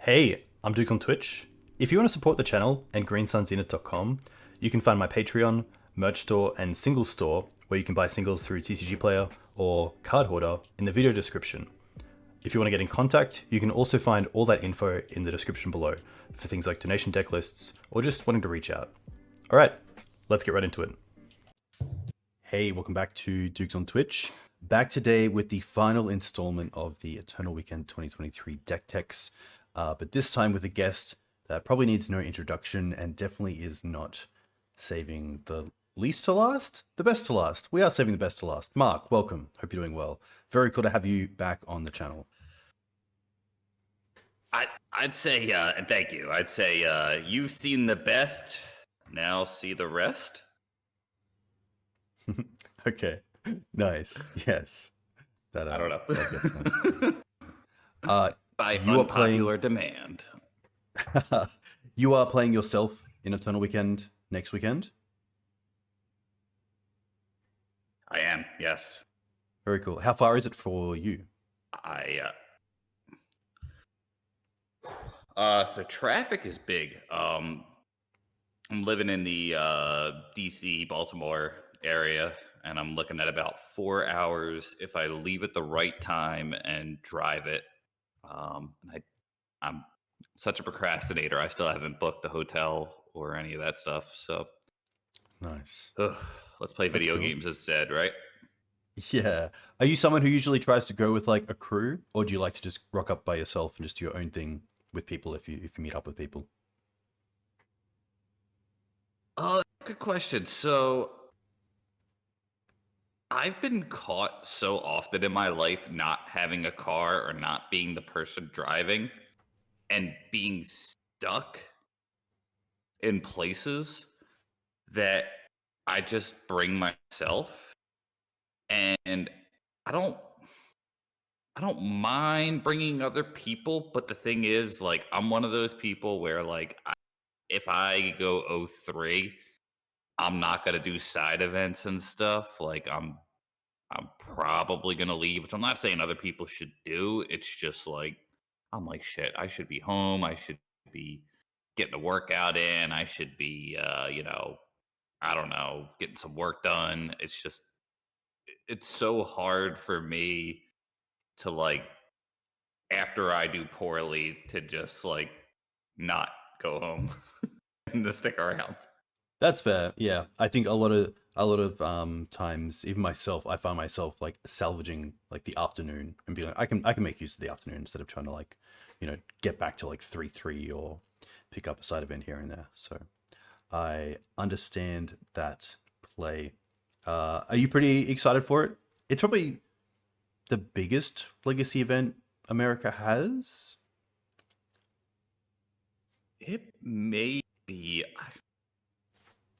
Hey, I'm Dukes on Twitch. If you want to support the channel and greensunzenith.com, you can find my Patreon, merch store, and singles store where you can buy singles through TCG Player or Card Hoarder in the video description. If you want to get in contact, you can also find all that info in the description below for things like donation deck lists or just wanting to reach out. Alright, let's get right into it. Hey, welcome back to Dukes on Twitch. Back today with the final installment of the Eternal Weekend 2023 deck techs, but this time with a guest that probably needs no introduction and definitely is not saving the least to last, the best to last. We are saving the best to last. Mark, welcome. Hope you're doing well. Very cool to have you back on the channel. I'd say, and thank you. I'd say you've seen the best. Now see the rest. Okay, nice. Yes, that I don't know. That gets By you unpopular demand. You are playing yourself in Eternal Weekend next weekend. I am, yes. Very cool. How far is it for you? So traffic is big. I'm living in the DC, Baltimore area, and I'm looking at about 4 hours if I leave at the right time and drive it. I'm such a procrastinator. I still haven't booked a hotel or any of that stuff. So Nice. Let's play video cool. games instead, right? Yeah. Are you someone who usually tries to go with like a crew, or do you like to just rock up by yourself and just do your own thing with people if you meet up with people? Good question. So I've been caught so often in my life not having a car or not being the person driving and being stuck in places that I just bring myself, and I don't mind bringing other people, but the thing is, like, I'm one of those people where, like, if I go 03, I'm not gonna do side events and stuff. Like, I'm probably gonna leave, which I'm not saying other people should do. It's just like I'm like, shit, I should be home. I should be getting a workout in. I should be, I don't know, getting some work done. It's just, it's so hard for me to, like, after I do poorly, to just like not go home and to stick around. That's fair. Yeah. I think a lot of times, even myself, I find myself like salvaging like the afternoon and being like, I can make use of the afternoon instead of trying to like, get back to like 3-3 or pick up a side event here and there. So I understand that play. Are you pretty excited for it? It's probably the biggest legacy event America has. It may be.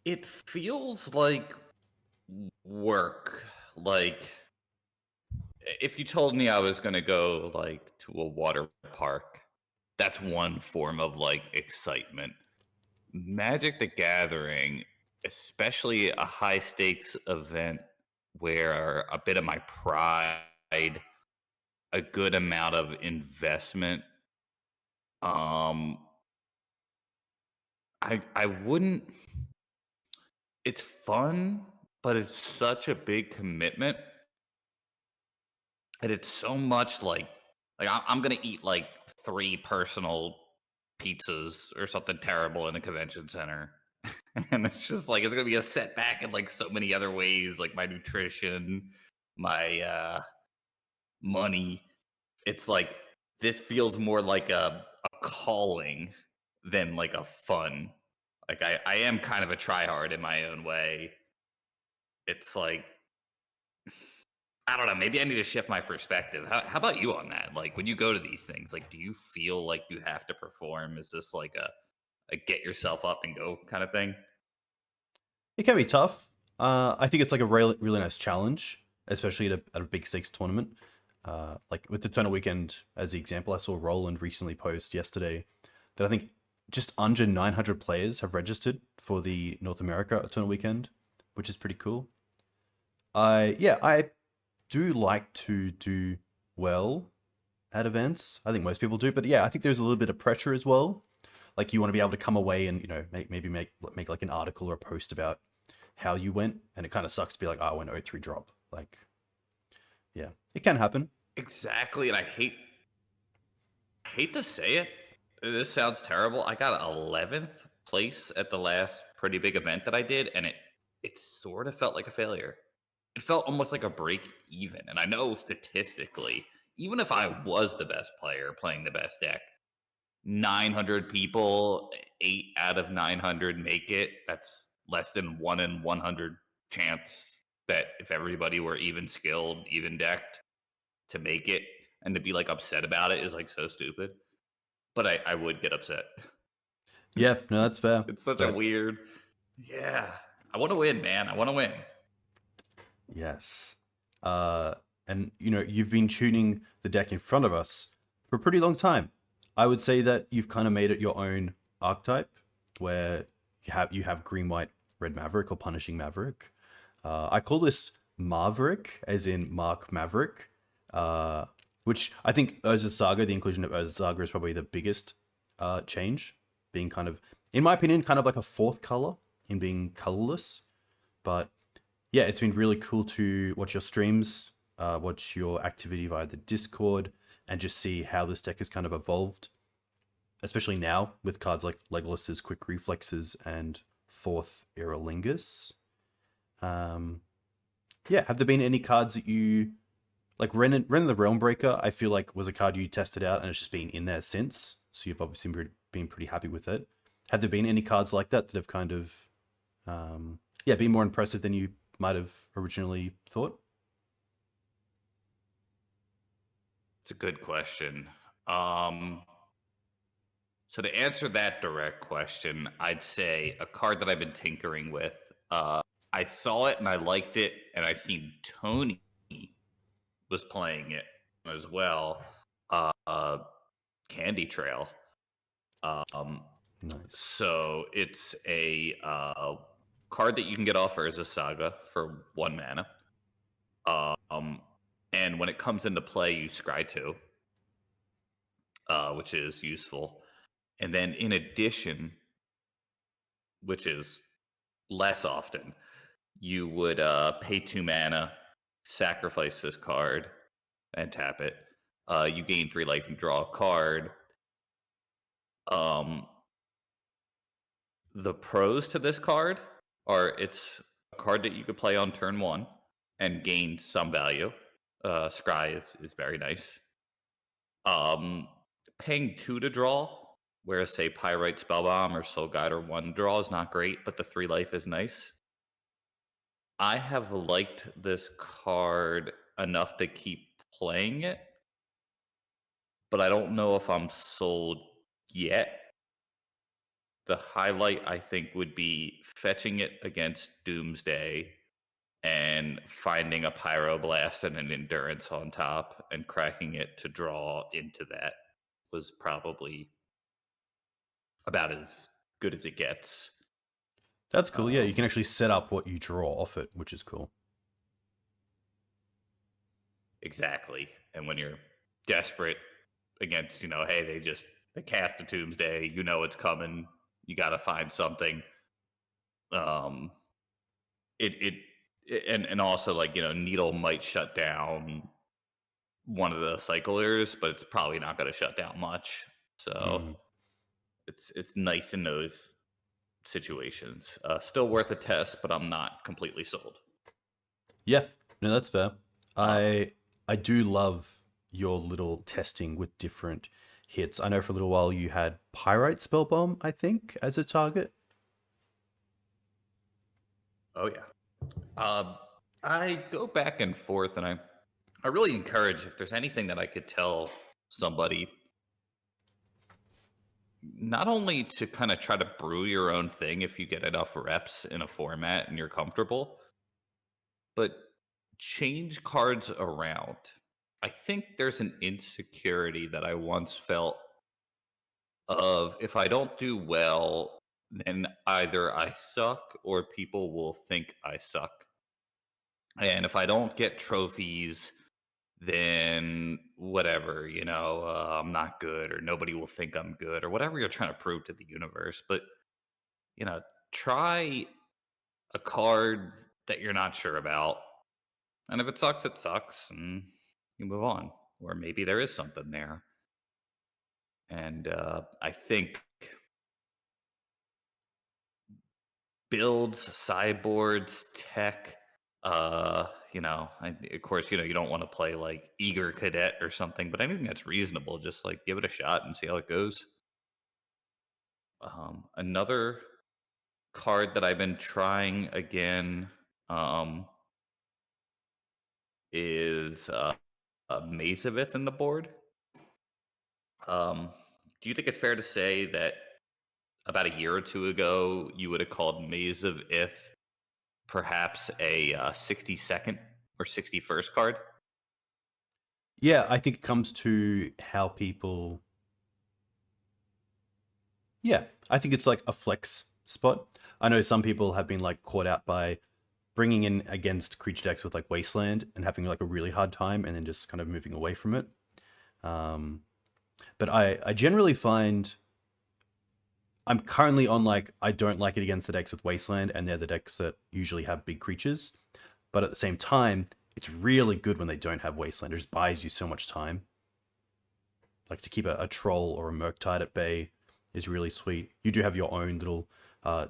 It feels like work. Like, if you told me I was going to go like to a water park, that's one form of like excitement. Magic the Gathering, especially a high stakes event where a bit of my pride, a good amount of investment, um I wouldn't, it's fun, but it's such a big commitment, and it's so much like I'm gonna eat like 3 personal pizzas or something terrible in a convention center. And it's just like it's gonna be a setback in like so many other ways, like my nutrition, my money. It's like this feels more like a calling than like a fun. Like I am kind of a tryhard in my own way. It's like, I don't know, maybe I need to shift my perspective. How about you on that? Like, when you go to these things, like, do you feel like you have to perform? Is this like a get yourself up and go kind of thing? It can be tough. I think it's like a really nice challenge, especially at a big stakes tournament. Like with the Eternal Weekend as the example, I saw Roland recently post yesterday that I think just under 900 players have registered for the North America Eternal Weekend, which is pretty cool. I do like to do well at events. I think most people do, but yeah, I think there's a little bit of pressure as well. Like you want to be able to come away and make like an article or a post about how you went, and it kind of sucks to be like, oh, I went 0-3 drop. Like, yeah, it can happen. Exactly, and I hate to say it. This sounds terrible. I got 11th place at the last pretty big event that I did, and it sort of felt like a failure. It felt almost like a break even. And I know statistically, even if I was the best player playing the best deck, 900 people, 8 out of 900 make it. That's less than 1 in 100 chance that if everybody were even skilled, even decked to make it, and to be like upset about it is like so stupid. But I would get upset. Yeah, no, that's fair. It's such a weird. Yeah, I want to win, man. I want to win. Yes. And you've been tuning the deck in front of us for a pretty long time. I would say that you've kind of made it your own archetype, where you have green, white, red Maverick or Punishing Maverick. I call this Maverick, as in Mark Maverick, which I think Urza Saga, the inclusion of Urza Saga is probably the biggest change, being kind of, in my opinion, kind of like a fourth color in being colorless. But yeah, it's been really cool to watch your streams, watch your activity via the Discord, and just see how this deck has kind of evolved, especially now with cards like Legolas's Quick Reflexes and 4th Aerolingus. Yeah, have there been any cards that you like? Wrenn and the Realmbreaker, I feel like was a card you tested out and it's just been in there since, so you've obviously been pretty happy with it. Have there been any cards like that that have kind of been more impressive than you might have originally thought? It's a good question. So to answer that direct question, I'd say a card that I've been tinkering with. I saw it and I liked it, and I seen Tony was playing it as well. Candy Trail. Nice. So it's a card that you can get off Urza Saga for 1 mana. And when it comes into play, you scry 2, which is useful. And then in addition, which is less often, you would pay 2 mana, sacrifice this card, and tap it. You gain 3 life and draw a card. The pros to this card are it's a card that you could play on turn 1 and gain some value. Scry is very nice. Paying 2 to draw, whereas say Pyrite Spellbomb or Soul Guide or 1 draw is not great, but the 3 life is nice. I have liked this card enough to keep playing it, but I don't know if I'm sold yet. The highlight, I think, would be fetching it against Doomsday and finding a Pyroblast and an Endurance on top and cracking it to draw into that was probably about as good as it gets. That's cool. Yeah, you can actually set up what you draw off it, which is cool. Exactly. And when you're desperate against, hey, they cast a Doomsday, it's coming, you got to find something. And also, like, Needle might shut down one of the cyclers, but it's probably not going to shut down much. So it's nice in those situations. Still worth a test, but I'm not completely sold. Yeah, no, that's fair. I do love your little testing with different hits. I know for a little while you had Pyrite Spellbomb, I think, as a target. Oh yeah. I go back and forth, and I really encourage, if there's anything that I could tell somebody, not only to kind of try to brew your own thing if you get enough reps in a format and you're comfortable, but change cards around. I think there's an insecurity that I once felt of, if I don't do well, then either I suck or people will think I suck. And if I don't get trophies, then whatever, I'm not good, or nobody will think I'm good, or whatever you're trying to prove to the universe. But, try a card that you're not sure about. And if it sucks, it sucks, and you move on. Or maybe there is something there. And I think builds, sideboards, tech. Of course, you don't want to play like Eager Cadet or something, but anything that's reasonable, just like give it a shot and see how it goes. Another card that I've been trying again is Mazavith in the board. Do you think it's fair to say that about a year or two ago, you would have called Maze of Ith perhaps a 62nd or 61st card? Yeah, I think it comes to how people. Yeah, I think it's like a flex spot. I know some people have been like caught out by bringing in against creature decks with like Wasteland and having like a really hard time and then just kind of moving away from it. But I generally find I'm currently on like I don't like it against the decks with Wasteland, and they're the decks that usually have big creatures. But at the same time, it's really good when they don't have Wasteland. It just buys you so much time. Like to keep a troll or a Murktide at bay is really sweet. You do have your own little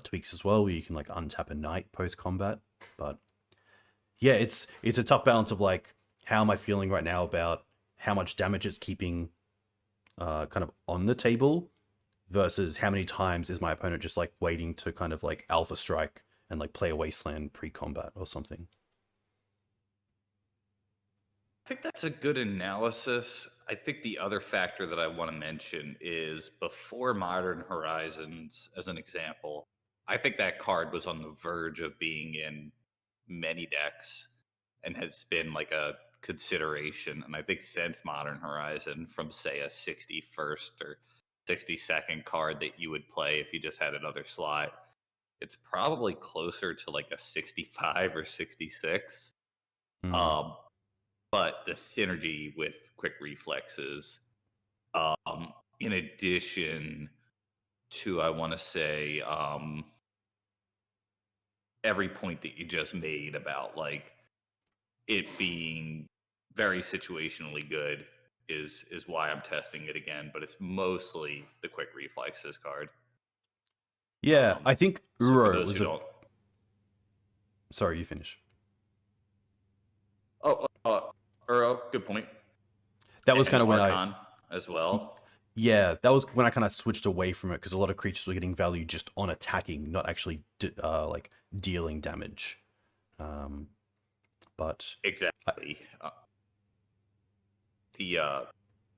tweaks as well, where you can like untap a knight post combat. But yeah, it's a tough balance of like how am I feeling right now about how much damage it's keeping kind of on the table versus how many times is my opponent just like waiting to kind of like alpha strike and like play a Wasteland pre-combat or something. I think that's a good analysis. I think the other factor that I want to mention is before Modern Horizons, as an example, I think that card was on the verge of being in many decks and has been like a consideration. And I think since Modern Horizon, from say a 61st or 62nd card that you would play if you just had another slot, it's probably closer to like a 65 or 66. But the synergy with quick reflexes, in addition to, I want to say, every point that you just made about like it being very situationally good is why I'm testing it again. But it's mostly the quick reflexes card. Yeah, I think So for Uro those was who a. don't, Sorry, you finish. Uro, good point. That was kind And of when Archon as well. Yeah, that was when I kind of switched away from it because a lot of creatures were getting value just on attacking, not actually like dealing damage. But Exactly. The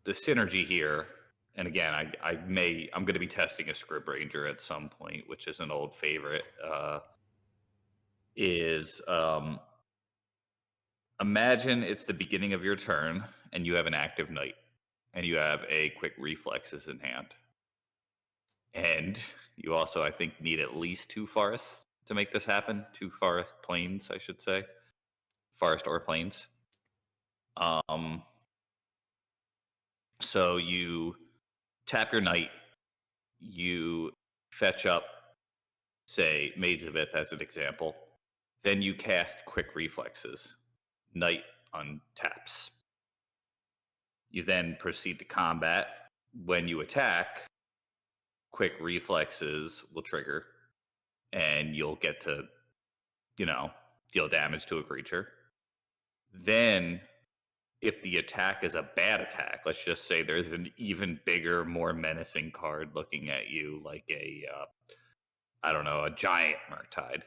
synergy here, and again, I'm going to be testing a Scrib Ranger at some point, which is an old favorite. Is imagine it's the beginning of your turn and you have an active knight and you have a quick reflexes in hand, and you also, I think, need at least 2 forests to make this happen. 2 forest plains, I should say, forest or plains. So you tap your knight, you fetch up, say, Maids of Ith as an example. Then you cast Quick Reflexes. Knight untaps. You then proceed to combat. When you attack, Quick Reflexes will trigger, and you'll get to, deal damage to a creature. Then, if the attack is a bad attack, let's just say there's an even bigger, more menacing card looking at you, like a giant Murktide.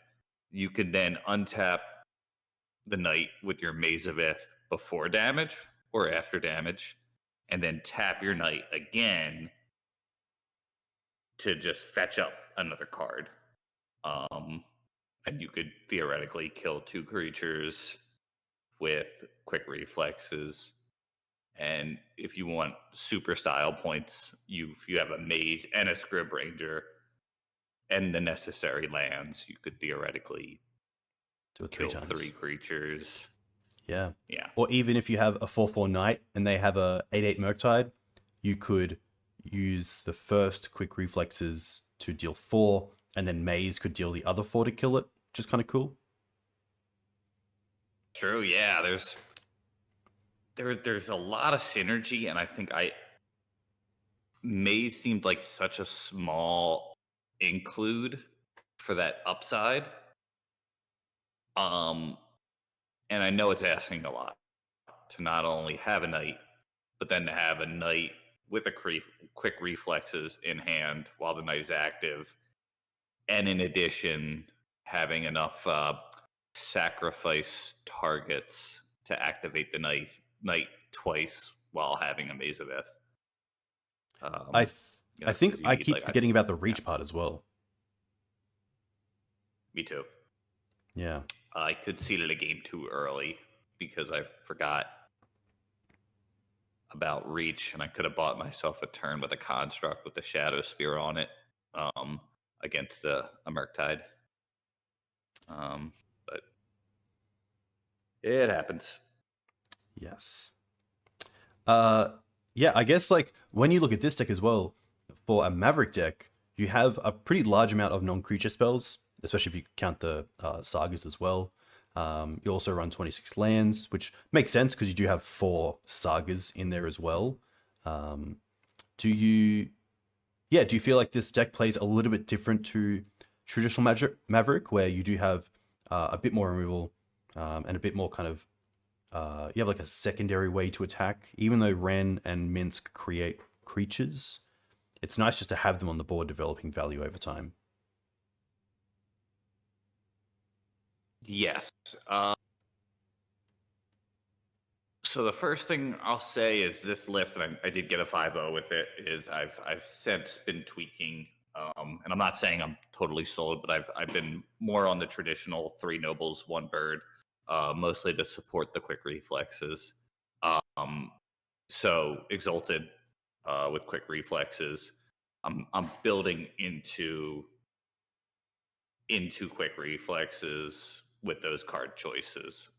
You can then untap the knight with your Maze of Ith before damage or after damage, and then tap your knight again to just fetch up another card. And you could theoretically kill 2 creatures with quick reflexes. And if you want super style points, you have a maze and a Scrib Ranger and the necessary lands, you could theoretically do it kill 3 times. 3 creatures Yeah. Yeah. Or even if you have a 4/4 knight and they have a 8/8 Murktide, you could use the first quick reflexes to deal 4, and then Maze could deal the other 4 to kill it, which is kind of cool. True. Yeah. There's a lot of synergy, and I think Maze seemed like such a small include for that upside. And I know it's asking a lot to not only have a knight, but then to have a knight with a quick reflexes in hand while the knight is active, and in addition, having enough sacrifice targets to activate the knight twice while having a Maze of Ith. I think 'Cause you I need, keep like, forgetting about the reach part as well. me too. Yeah. I conceded a game too early because I forgot about reach, and I could have bought myself a turn with a construct with the Shadowspear on it against a Murktide. But it happens. Yes. Yeah, I guess like when you look at this deck as well, for a Maverick deck, you have a pretty large amount of non-creature spells, especially if you count the sagas as well. You also run 26 lands, which makes sense because you do have 4 sagas in there as well. Do you feel like this deck plays a little bit different to traditional Maverick, where you do have a bit more removal and a bit more kind of you have like a secondary way to attack, even though Wrenn and Minsc create creatures. It's nice just to have them on the board developing value over time. Yes. So the first thing I'll say is this list, and I did get a 5-0 with it, is I've since been tweaking, and I'm not saying I'm totally sold, but I've been more on the traditional 3 nobles, 1 bird, mostly to support the quick reflexes. So Exalted with quick reflexes, I'm building into quick reflexes with those card choices.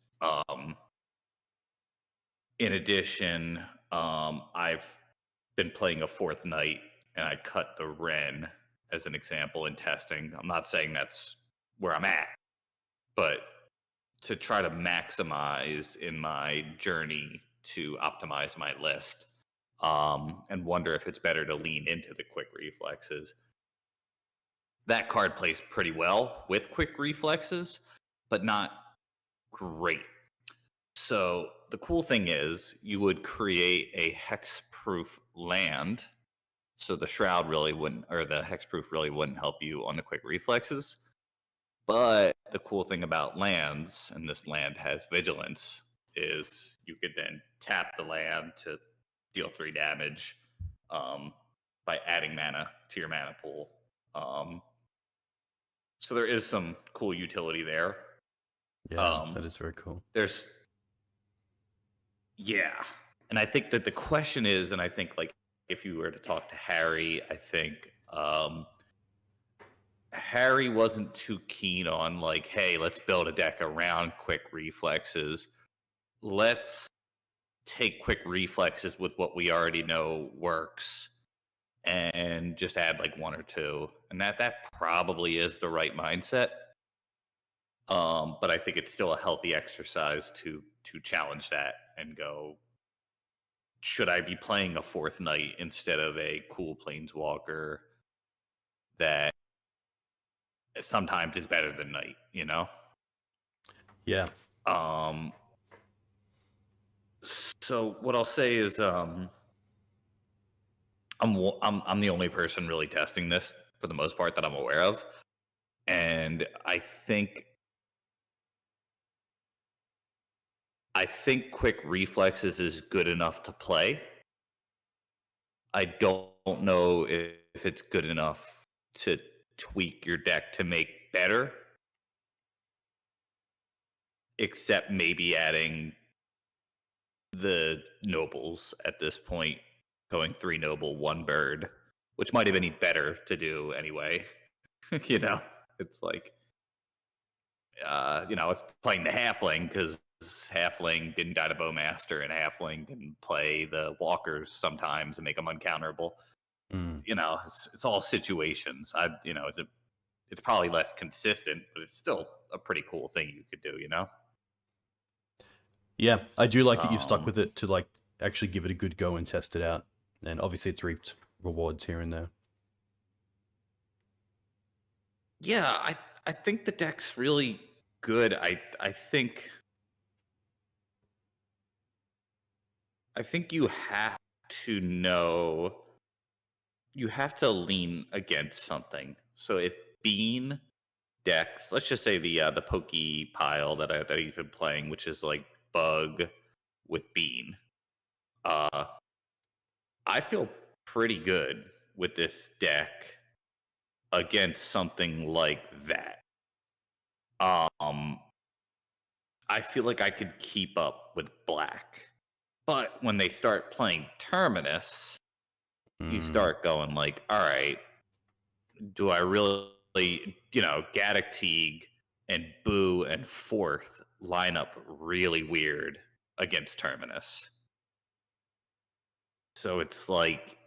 In addition, I've been playing a 4th knight, and I cut the Wrenn as an example in testing. I'm not saying that's where I'm at, but to try to maximize in my journey to optimize my list, and wonder if it's better to lean into the quick reflexes. That card plays pretty well with quick reflexes, but not great. So the cool thing is you would create a hexproof land. So the shroud really wouldn't, or the hexproof really wouldn't help you on the quick reflexes. But the cool thing about lands, and this land has vigilance, is you could then tap the land to deal 3 damage by adding mana to your mana pool. So there is some cool utility there. Yeah, that is very cool. Yeah. And I think that the question is, and I think like if you were to talk to Harry, I think Harry wasn't too keen on like, hey, let's build a deck around quick reflexes. Let's take quick reflexes with what we already know works and just add like 1 or 2. And that probably is the right mindset. But I think it's still a healthy exercise to challenge that and go, should I be playing a 4th knight instead of a cool planeswalker that sometimes is better than knight, you know? Yeah. So what I'll say is I'm the only person really testing this for the most part that I'm aware of. And I think quick reflexes is good enough to play. I don't know if it's good enough to tweak your deck to make better, except maybe adding the nobles at this point, going 3 noble, 1 bird, which might have been better to do anyway. You know, it's like, it's playing the halfling because Halfling didn't die to Bowmaster, and Halfling can play the walkers sometimes and make them uncounterable. You know, it's all situations. It's probably less consistent, but it's still a pretty cool thing you could do, you know? Yeah, I do like that you've stuck with it to like actually give it a good go and test it out. And obviously it's reaped rewards here and there. Yeah, I think the deck's really good. I think you have to know, you have to lean against something. So if Bean decks, let's just say the pokey pile that he's been playing, which is like Bug with Bean. I feel pretty good with this deck against something like that. I feel like I could keep up with Black. But when they start playing Terminus, you start going like, all right, do I really, Gaddock Teague and Boo and Fourth line up really weird against Terminus? So it's like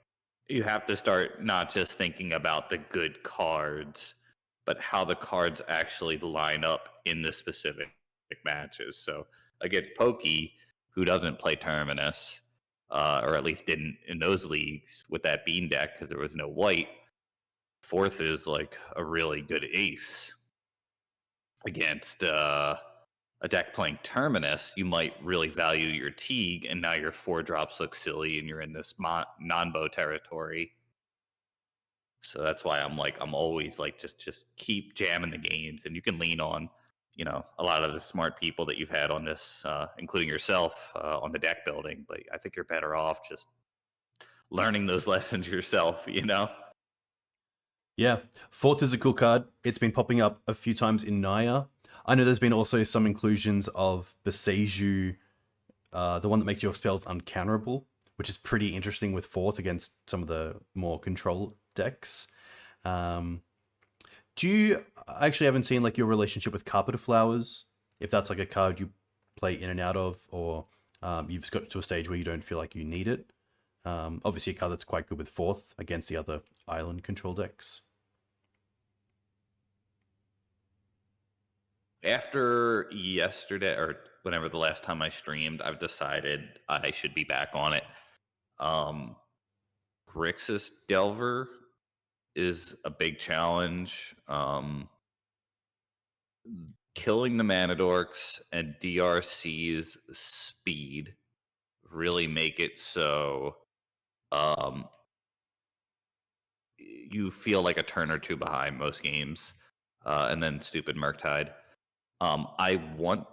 you have to start not just thinking about the good cards, but how the cards actually line up in the specific matches. So against Pokey, who doesn't play Terminus, or at least didn't in those leagues with that Bean deck because there was no white, Fourth is like a really good ace. Against a deck playing Terminus, you might really value your Teague, and now your 4-drops look silly, and you're in this non-bow territory. So that's why I'm always like, just keep jamming the gains, and you can lean on, a lot of the smart people that you've had on this, including yourself, on the deck building. But I think you're better off just learning those lessons yourself, Yeah, Fourth is a cool card. It's been popping up a few times in Naya. I know there's been also some inclusions of Beseiju, the one that makes your spells uncounterable, which is pretty interesting with Fourth against some of the more control decks. Do you I actually haven't seen like your relationship with Carpet Flowers, if that's like a card you play in and out of, or you've got to a stage where you don't feel like you need it? Obviously, a card that's quite good with Fourth against the other island control decks. After yesterday, or whenever the last time I streamed, I've decided I should be back on it. Grixis Delver is a big challenge. Killing the Manadorks and DRC's speed really make it so you feel like a turn or two behind most games. And then stupid Murktide. I want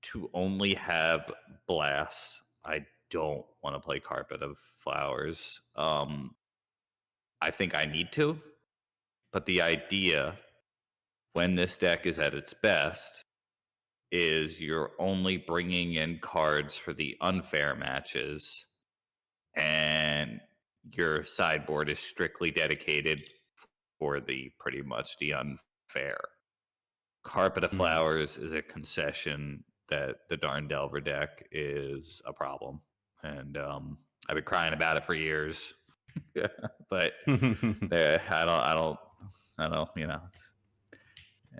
to only have blasts. I don't want to play Carpet of Flowers. I think I need to, but the idea when this deck is at its best is you're only bringing in cards for the unfair matches, and your sideboard is strictly dedicated for the pretty much the unfair. Carpet of Flowers is a concession that the darn Delver deck is a problem, and I've been crying about it for years. But I don't. It's,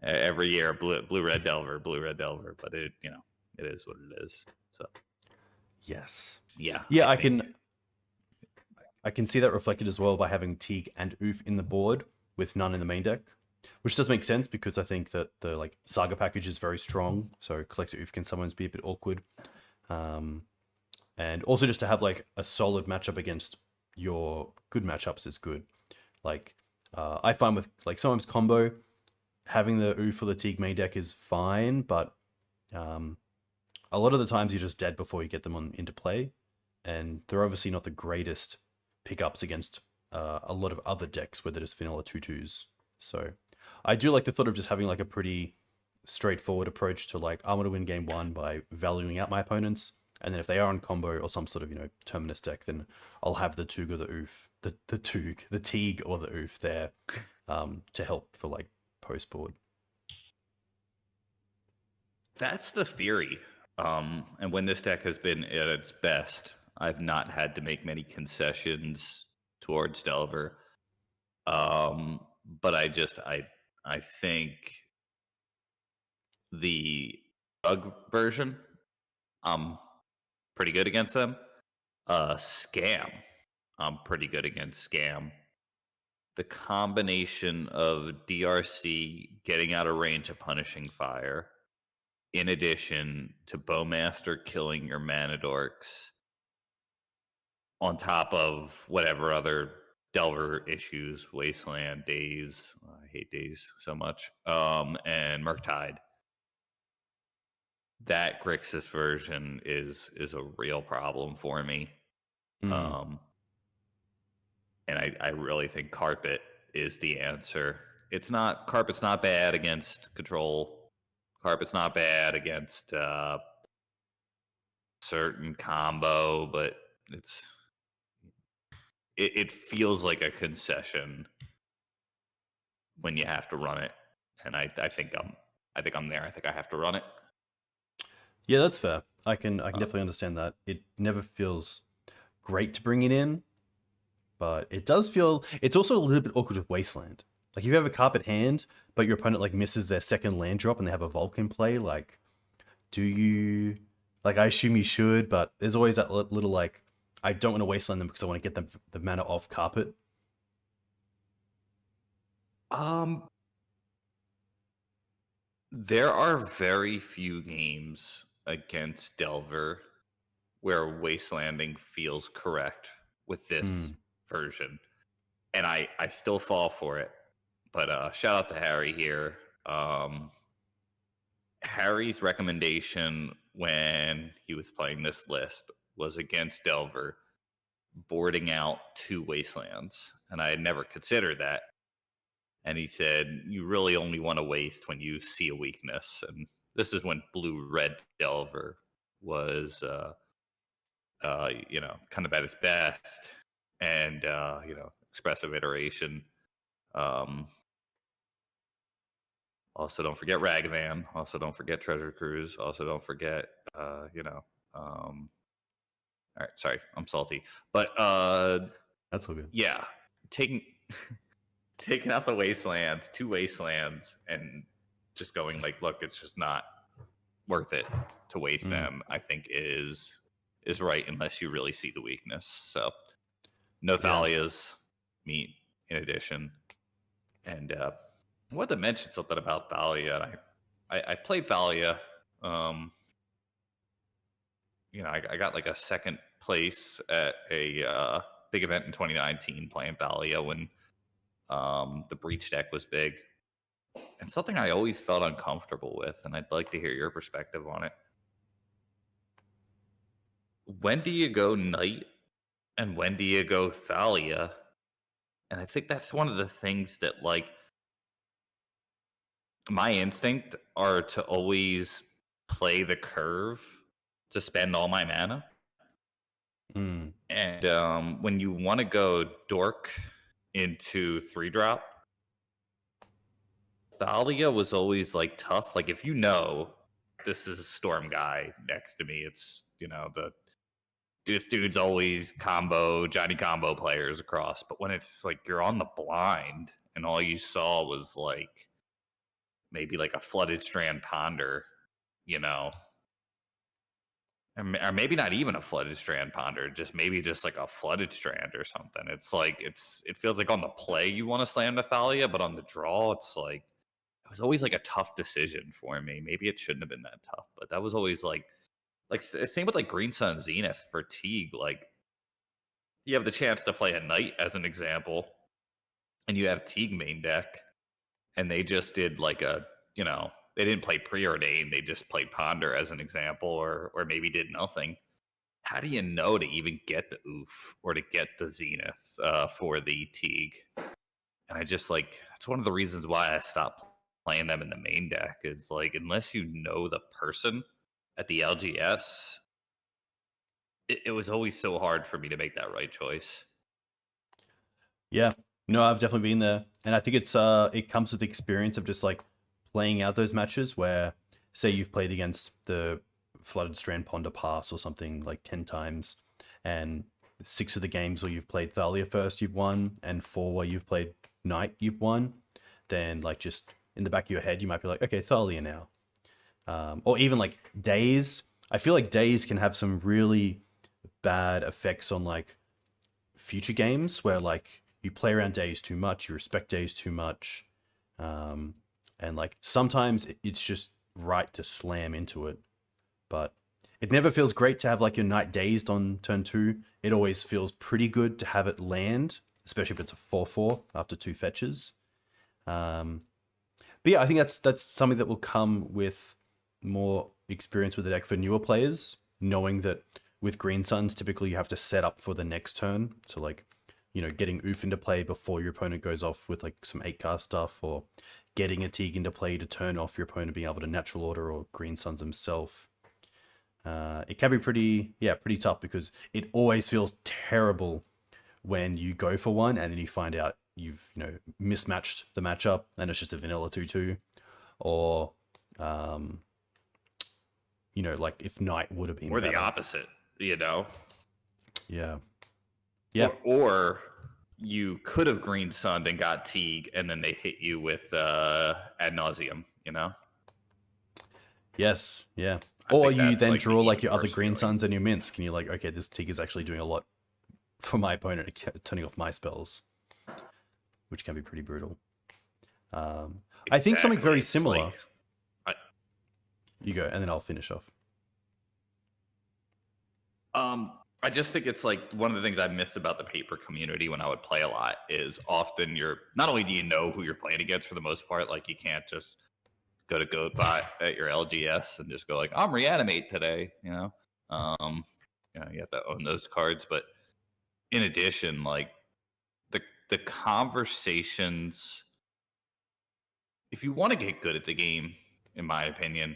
every year, blue red Delver, but it is what it is. So Yes. yeah, Yeah, I can see that reflected as well by having Teague and Ouphe in the board with none in the main deck, which does make sense because I think that the like Saga package is very strong, so Collector Ouphe can sometimes be a bit awkward. And also just to have like a solid matchup against your good matchups is good. Like I find with like sometimes combo, having the Ouphe or the Teague main deck is fine, but a lot of the times you're just dead before you get them into play, and they're obviously not the greatest pickups against a lot of other decks where they're just vanilla 2/2s. So I do like the thought of just having like a pretty straightforward approach to like, I want to win game one by valuing out my opponents, and then if they are on combo or some sort of Terminus deck, then I'll have the Teague or the Ouphe, the Teague or the Ouphe there to help for like post board. that's the theory. And when this deck has been at its best, I've not had to make many concessions towards Delver. But I think the Bug version, I'm pretty good against them. Scam, I'm pretty good against Scam. The combination of DRC getting out of range of Punishing Fire, in addition to Bowmaster killing your mana dorks, on top of whatever other Delver issues, Wasteland, Days, I hate Days so much, and Murktide. That Grixis version is a real problem for me. Mm. And I really think Carpet is the answer. Carpet's not bad against Control. Carpet's not bad against certain combo, but it feels like a concession when you have to run it. And I think I'm there. I think I have to run it. Yeah, that's fair. I can definitely understand that. It never feels great to bring it in, but it does feel. It's also a little bit awkward with Wasteland. Like if you have a carpet hand, but your opponent like misses their second land drop and they have a Vulcan play, like, do you? Like I assume you should, but there's always that little like, I don't want to Wasteland them because I want to get them the mana off carpet. There are very few games against Delver where Wastelanding feels correct with this version. And I still fall for it. But shout out to Harry here. Harry's recommendation when he was playing this list was against Delver, boarding out 2 Wastelands. And I had never considered that. And he said, you really only want to waste when you see a weakness. And this is when Blue-Red Delver was, kind of at its best. And, expressive iteration. Also, don't forget Ragavan. Also, don't forget Treasure Cruise. Also, don't forget, all right, sorry, I'm salty. But, That's all good. yeah, taking out the Wastelands, 2 Wastelands, and just going like, look, it's just not worth it to waste them, I think is right unless you really see the weakness. So no Thalias, meat in addition. And I wanted to mention something about Thalia. I played Thalia. I got like a second place at a big event in 2019 playing Thalia when the Breach deck was big. And something I always felt uncomfortable with, and I'd like to hear your perspective on it. When do you go Knight and when do you go Thalia? And I think that's one of the things that, like, my instinct are to always play the curve to spend all my mana. And when you want to go Dork into 3-drop, Thalia was always like tough. Like if this is a Storm guy next to me, it's this dude's always Johnny combo players across. But when it's like you're on the blind and all you saw was like maybe like a Flooded Strand Ponder, or maybe not even a Flooded Strand Ponder, maybe just like a Flooded Strand or something. It's like it feels like on the play you want to slam the Thalia, but on the draw it's like it was always like a tough decision for me. Maybe it shouldn't have been that tough, but that was always like same with like Green Sun Zenith for Teague. Like you have the chance to play a Knight as an example, and you have Teague main deck, and they just did like they didn't play Preordain, they just played Ponder as an example, or maybe did nothing. How do you know to even get the Ouphe or to get the Zenith for the Teague? And I just it's one of the reasons why I stopped playing them in the main deck is like unless you know the person at the LGS, it was always so hard for me to make that right choice. Yeah, no, I've definitely been there, and I think it comes with the experience of just like playing out those matches where, say, you've played against the Flooded Strand Ponder Pass or something like 10 times, and 6 of the games where you've played Thalia first, you've won, and 4 where you've played Knight, you've won, then like just in the back of your head, you might be like, okay, Thalia now. Or even like Days. I feel like Days can have some really bad effects on like future games where like you play around Days too much, you respect Days too much, and like sometimes it's just right to slam into it, but it never feels great to have like your Knight dazed on turn 2. It always feels pretty good to have it land, especially if it's a 4/4 after 2 fetches. But yeah, I think that's something that will come with more experience with the deck for newer players, knowing that with Green Suns, typically you have to set up for the next turn. So like, you know, getting Ouphe into play before your opponent goes off with like some 8-cast stuff, or getting a Taiga into play to turn off your opponent being able to natural order or Green Suns himself. It can be pretty tough because it always feels terrible when you go for one and then you find out you've, you know, mismatched the matchup and it's just a vanilla 2/2, or you know, like if Knight would have been or better. the opposite, you know. Yeah. Or you could have Green Sunned and got Teague, and then they hit you with ad nauseum, you know. Yes. Yeah. I Or think you that's, then like, draw the like your other worst Green feeling. Suns and your Minsc, and you're like, okay, this Teague is actually doing a lot for my opponent, turning off my spells, which can be pretty brutal. I think something very It's similar. like, You go, and then I'll finish off. I just think it's like one of the things I miss about the paper community when I would play a lot is often not only do you know who you're playing against for the most part, like you can't just go to GoatBot at your LGS and just go like, I'm Reanimate today, you know. You know, you have to own those cards, but in addition, like the conversations, if you want to get good at the game, in my opinion,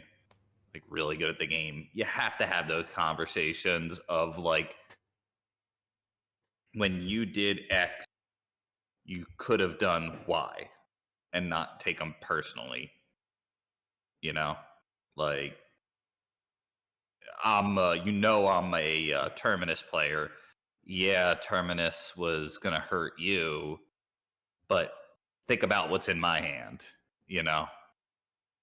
like really good at the game, you have to have those conversations of like, when you did X, you could have done Y, and not take them personally. You know, like I'm a Terminus player. Yeah, Terminus was gonna hurt you, but think about what's in my hand. You know,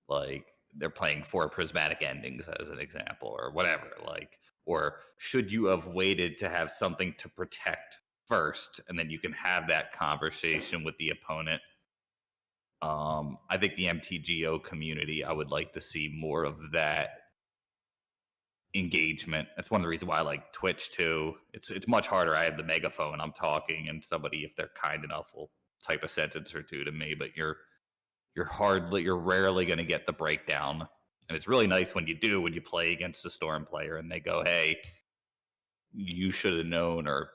like they're playing 4 prismatic endings as an example, or whatever. Like, or should you have waited to have something to protect first, and then you can have that conversation with the opponent. I think the MTGO community, I would like to see more of that engagement. That's one of the reasons why I like Twitch too. It's much harder. I have the megaphone, I'm talking, and somebody, if they're kind enough, will type a sentence or two to me. But you're rarely going to get the breakdown, and it's really nice when you do, when you play against a Storm player and they go, "Hey, you should have known," or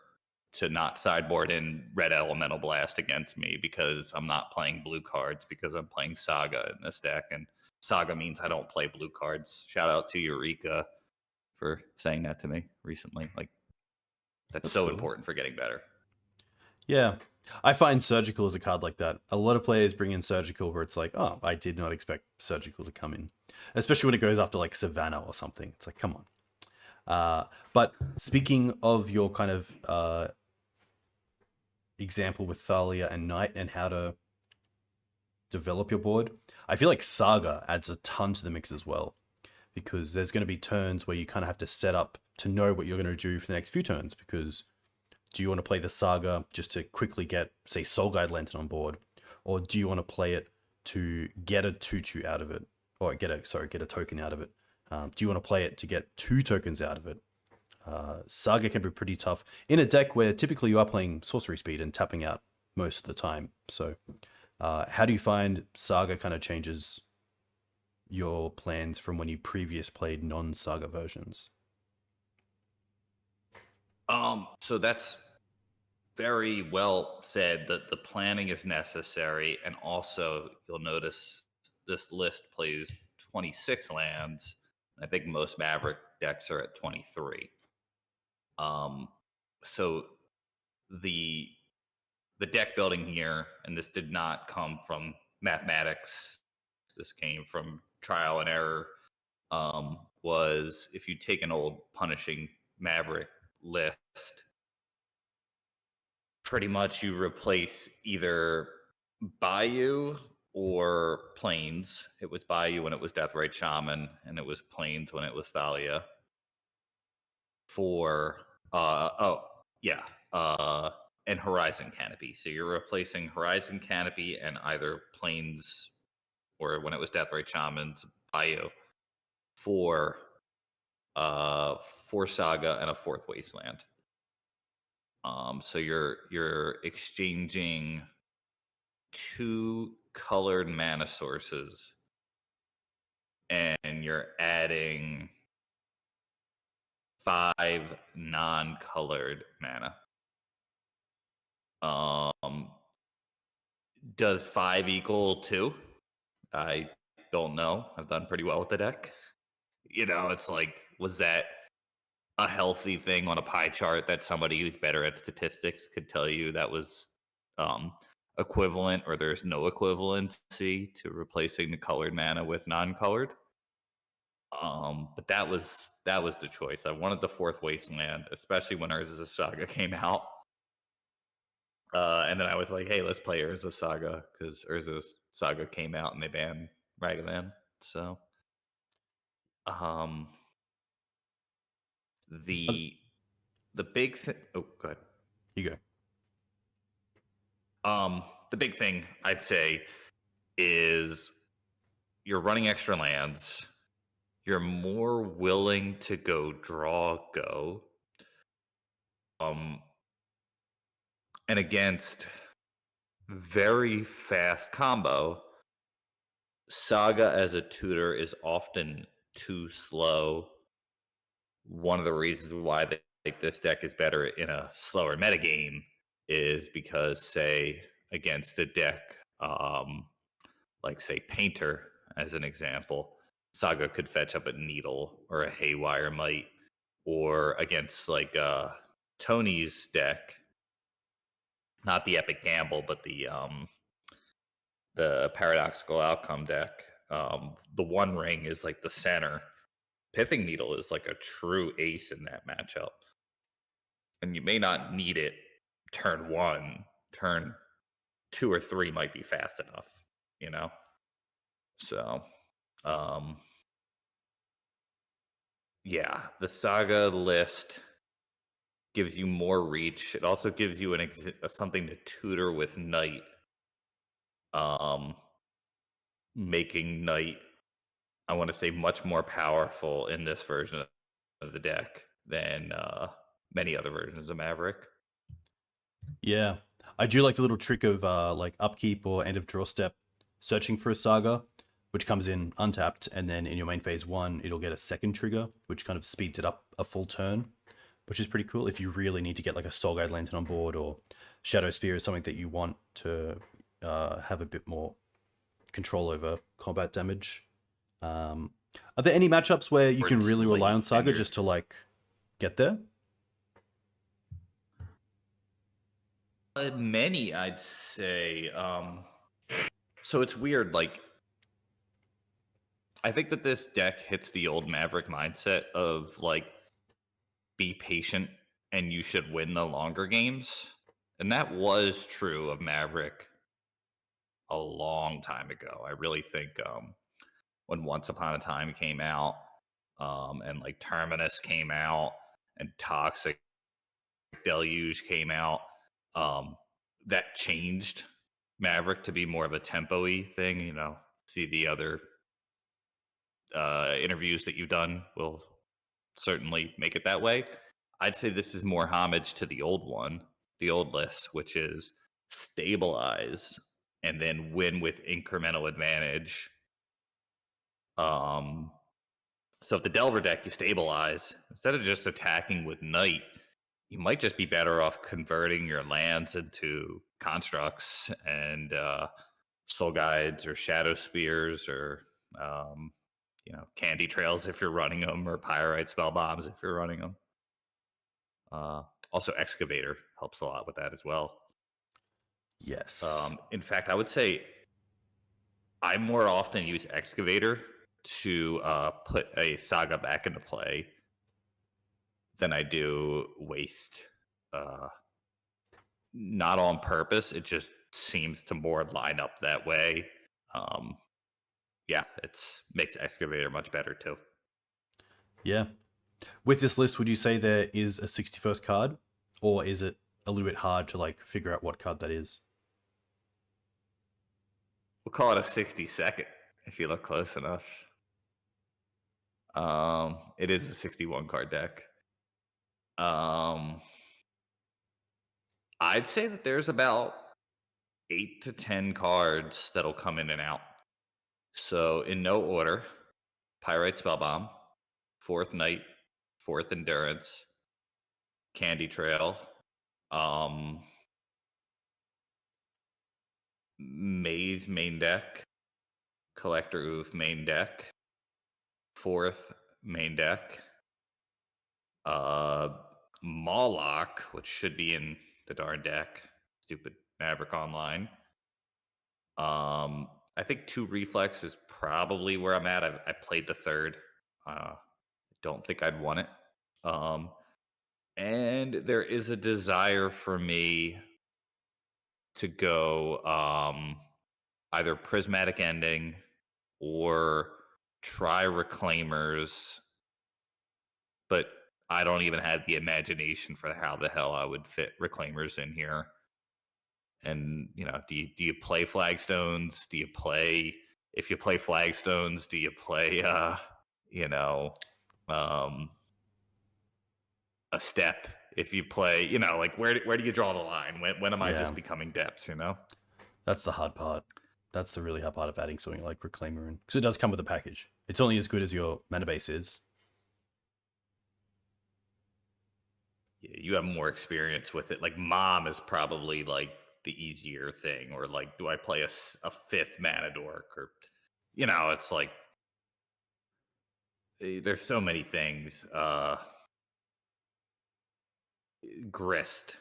to not sideboard in Red Elemental Blast against me because I'm not playing blue cards because I'm playing Saga in this deck, and Saga means I don't play blue cards. Shout out to Eureka for saying that to me recently. Like, that's so cool. important for getting better. Yeah. I find Surgical as a card like that. A lot of players bring in Surgical where it's like, oh, I did not expect Surgical to come in. Especially when it goes after like Savannah or something. It's like, come on. But speaking of your kind of example with Thalia and Knight and how to develop your board, I feel like Saga adds a ton to the mix as well, because there's going to be turns where you kind of have to set up to know what you're going to do for the next few turns, because do you want to play the Saga just to quickly get, say, Soul Guide Lantern on board, or do you want to play it to get a 2/2 out of it, or get a token out of it? Do you want to play it to get 2 tokens out of it? Saga can be pretty tough in a deck where typically you are playing sorcery speed and tapping out most of the time. So how do you find Saga kind of changes your plans from when you previous played non-Saga versions? So that's very well said, that the planning is necessary. And also, you'll notice this list plays 26 lands. I think most Maverick decks are at 23. So the deck building here, and this did not come from mathematics, this came from trial and error, was if you take an old Punishing Maverick list, pretty much you replace either Bayou or Plains. It was Bayou when it was Deathrite Shaman, and it was Plains when it was Thalia. For and Horizon Canopy. So you're replacing Horizon Canopy and either Plains or when it was Deathrite Shaman's Bayou for Saga and a 4th Wasteland. So you're exchanging 2 colored mana sources, and you're adding 5 non-colored mana. Does 5 equal 2? I don't know. I've done pretty well with the deck. It's like, was that a healthy thing on a pie chart that somebody who's better at statistics could tell you that was equivalent, or there's no equivalency to replacing the colored mana with non-colored? But that was the choice. I wanted the 4th Wasteland, especially when Urza Saga came out. And then I was like, hey, let's play Urza Saga, because Urza Saga came out and they banned Ragavan. So the big thing. Oh, go ahead. You go. The big thing I'd say is you're running extra lands. You're more willing to go. And against very fast combo, Saga as a tutor is often too slow. One of the reasons why they think this deck is better in a slower metagame is because, say, against a deck like, say, Painter, as an example, Saga could fetch up a Needle or a Haywire Mite, or against, like, Tony's deck, not the Epic Gamble, but the Paradoxical Outcome deck, the One Ring is like the center. Pithing Needle is like a true ace in that matchup. And you may not need it turn 1, turn 2 or 3 might be fast enough, So, yeah, the Saga list gives you more reach. It also gives you something to tutor with Knight, making Knight, I want to say, much more powerful in this version of the deck than many other versions of Maverick. Yeah, I do like the little trick of like upkeep or end of draw step, searching for a Saga, which comes in untapped, and then in your main phase 1, it'll get a second trigger, which kind of speeds it up a full turn, which is pretty cool if you really need to get like a Soul Guide Lantern on board, or Shadowspear is something that you want to have a bit more control over combat damage. Are there any matchups where you can really rely on Saga just to like get there? Many, I'd say. So it's weird. Like, I think that this deck hits the old Maverick mindset of like, be patient and you should win the longer games. And that was true of Maverick a long time ago. I really think when Once Upon a Time came out, and like Terminus came out, and Toxic Deluge came out, that changed Maverick to be more of a tempo-y thing. See the other interviews that you've done will certainly make it that way. I'd say this is more homage to the old one, the old list, which is stabilize and then win with incremental advantage. So if the Delver deck you stabilize, instead of just attacking with Knight, you might just be better off converting your lands into constructs and Soul Guides or Shadow Spears or Candy Trails if you're running them, or Pyrite Spell Bombs if you're running them. Also, Excavator helps a lot with that as well. Yes. In fact, I would say I more often use Excavator to put a saga back into play than I do waste. Not on purpose. It just seems to more line up that way. Yeah, it makes Excavator much better too. Yeah. With this list, would you say there is a 61st card, or is it a little bit hard to like figure out what card that is? We'll call it a 60-second if you look close enough. It is a 61 card deck. I'd say that there's about 8 to 10 cards that'll come in and out. So in no order: Pyrite Spellbomb, 4th Night, 4th Endurance, Candy Trail, Maze main deck, Collector Ouphe main deck, 4th main deck, Mawloc, which should be in the darn deck. Stupid Maverick Online. I think 2 Reflex is probably where I'm at. I played the 3rd. Don't think I'd want it. And there is a desire for me to go either Prismatic Ending or try Reclaimers, but I don't even have the imagination for how the hell I would fit Reclaimers in here. And do you play Flagstones? Do you play, if you play Flagstones, do you play a step? If you play, like where do you draw the line? When am I just becoming depths? That's the hard part. That's the really hard part of adding something like Reclaimer in, because it does come with a package. It's only as good as your mana base is. Yeah, you have more experience with it. Like Mom is probably like the easier thing, or like, do I play a 5th mana dork, or it's like there's so many things. Grist,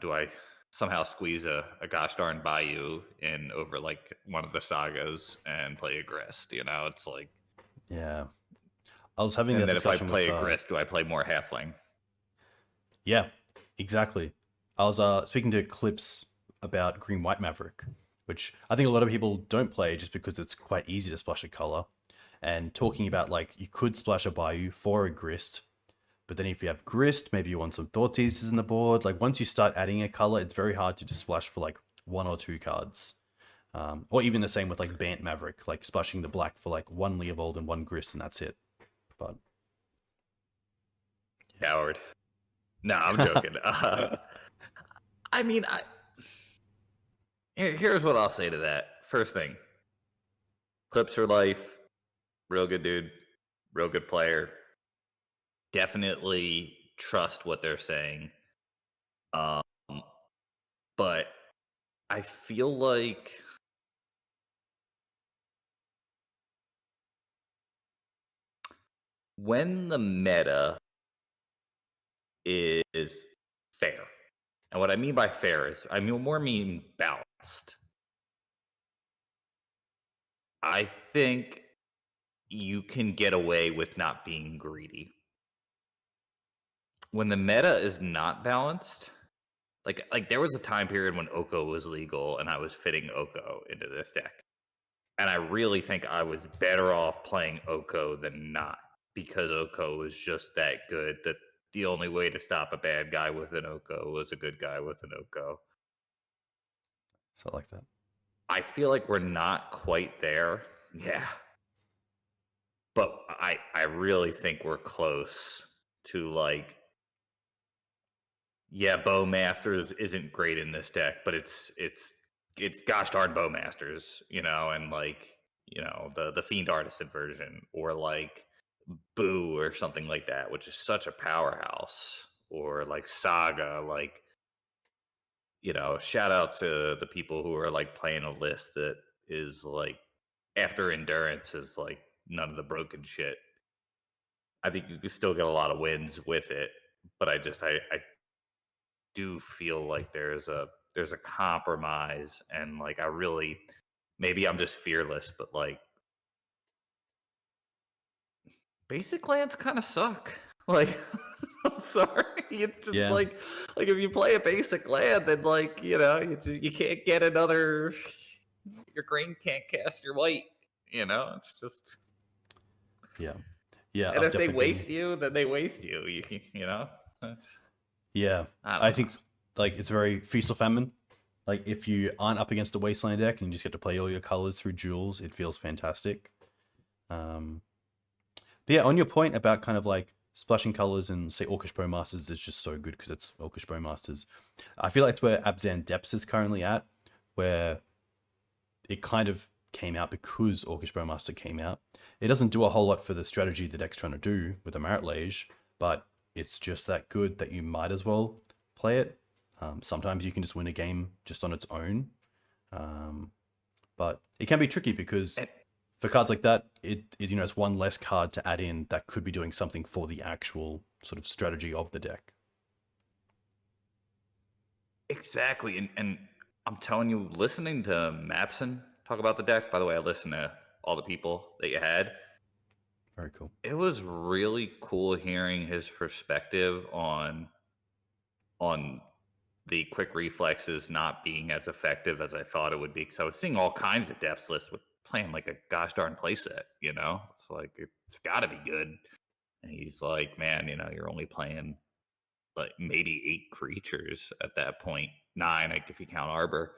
do I somehow squeeze a gosh darn Bayou in over like one of the sagas and play a Grist? It's like, yeah. I was having and that then discussion if I play with, a Grist, do I play more Halfling? Yeah, exactly. I was speaking to Clips about Green White Maverick, which I think a lot of people don't play just because it's quite easy to splash a color, and talking about like you could splash a Bayou for a Grist, but then if you have Grist, maybe you want some Thoughtseizes in the board. Like once you start adding a color, it's very hard to just splash for like 1 or 2 cards. Or even the same with like Bant Maverick, like splashing the black for like 1 Leovold and 1 Grist and that's it. But Coward. No, I'm joking. I mean, here's what I'll say to that. First thing, Clips for life, real good dude, real good player. Definitely trust what they're saying. But I feel like when the meta is fair, and what I mean by fair is I mean balanced. I think you can get away with not being greedy. When the meta is not balanced, like there was a time period when Oko was legal and I was fitting Oko into this deck. And I really think I was better off playing Oko than not, because Oko was just that good that the only way to stop a bad guy with an Oko was a good guy with an Oko. so like that. I feel like we're not quite there. Yeah. But I really think we're close to like, yeah, Bowmasters isn't great in this deck, but it's gosh darn Bowmasters, and like, the Fiend Artisan version, or like Boo or something like that, which is such a powerhouse, or like Saga, like, shout out to the people who are like playing a list that is like, after Endurance is like none of the broken shit. I think you can still get a lot of wins with it, but I do feel like there's a compromise, and like I really, maybe I'm just fearless, but like basic lands kind of suck. Like, I'm sorry, it's just Yeah. like if you play a basic land, then like you can't get another. Your green can't cast your white. It's just. Yeah. Yeah. And I've if they definitely waste you, then they waste you. You know. That's, Yeah. I I don't know. think like it's very feast or famine. Like if you aren't up against a Wasteland deck and you just get to play all your colors through duels, it feels fantastic. But yeah, on your point about kind of like splashing colors and say Orcish Bowmasters is just so good because it's Orcish Bowmasters. I feel like it's where Abzan Depths is currently at, where it kind of came out because Orcish Bowmaster came out. It doesn't do a whole lot for the strategy the deck's trying to do with the Marit Lage, but it's just that good that you might as well play it. Sometimes you can just win a game just on its own. But it can be tricky because for cards like that, it's one less card to add in that could be doing something for the actual sort of strategy of the deck. Exactly, and I'm telling you, listening to Mapson talk about the deck. By the way, I listened to all the people that you had. Very cool. It was really cool hearing his perspective on the quick reflexes not being as effective as I thought it would be. Because I was seeing all kinds of depths lists with playing like a gosh darn playset. It's like it's got to be good. And he's like, man, you're only playing like maybe 8 creatures at that point, 9 like if you count Arbor.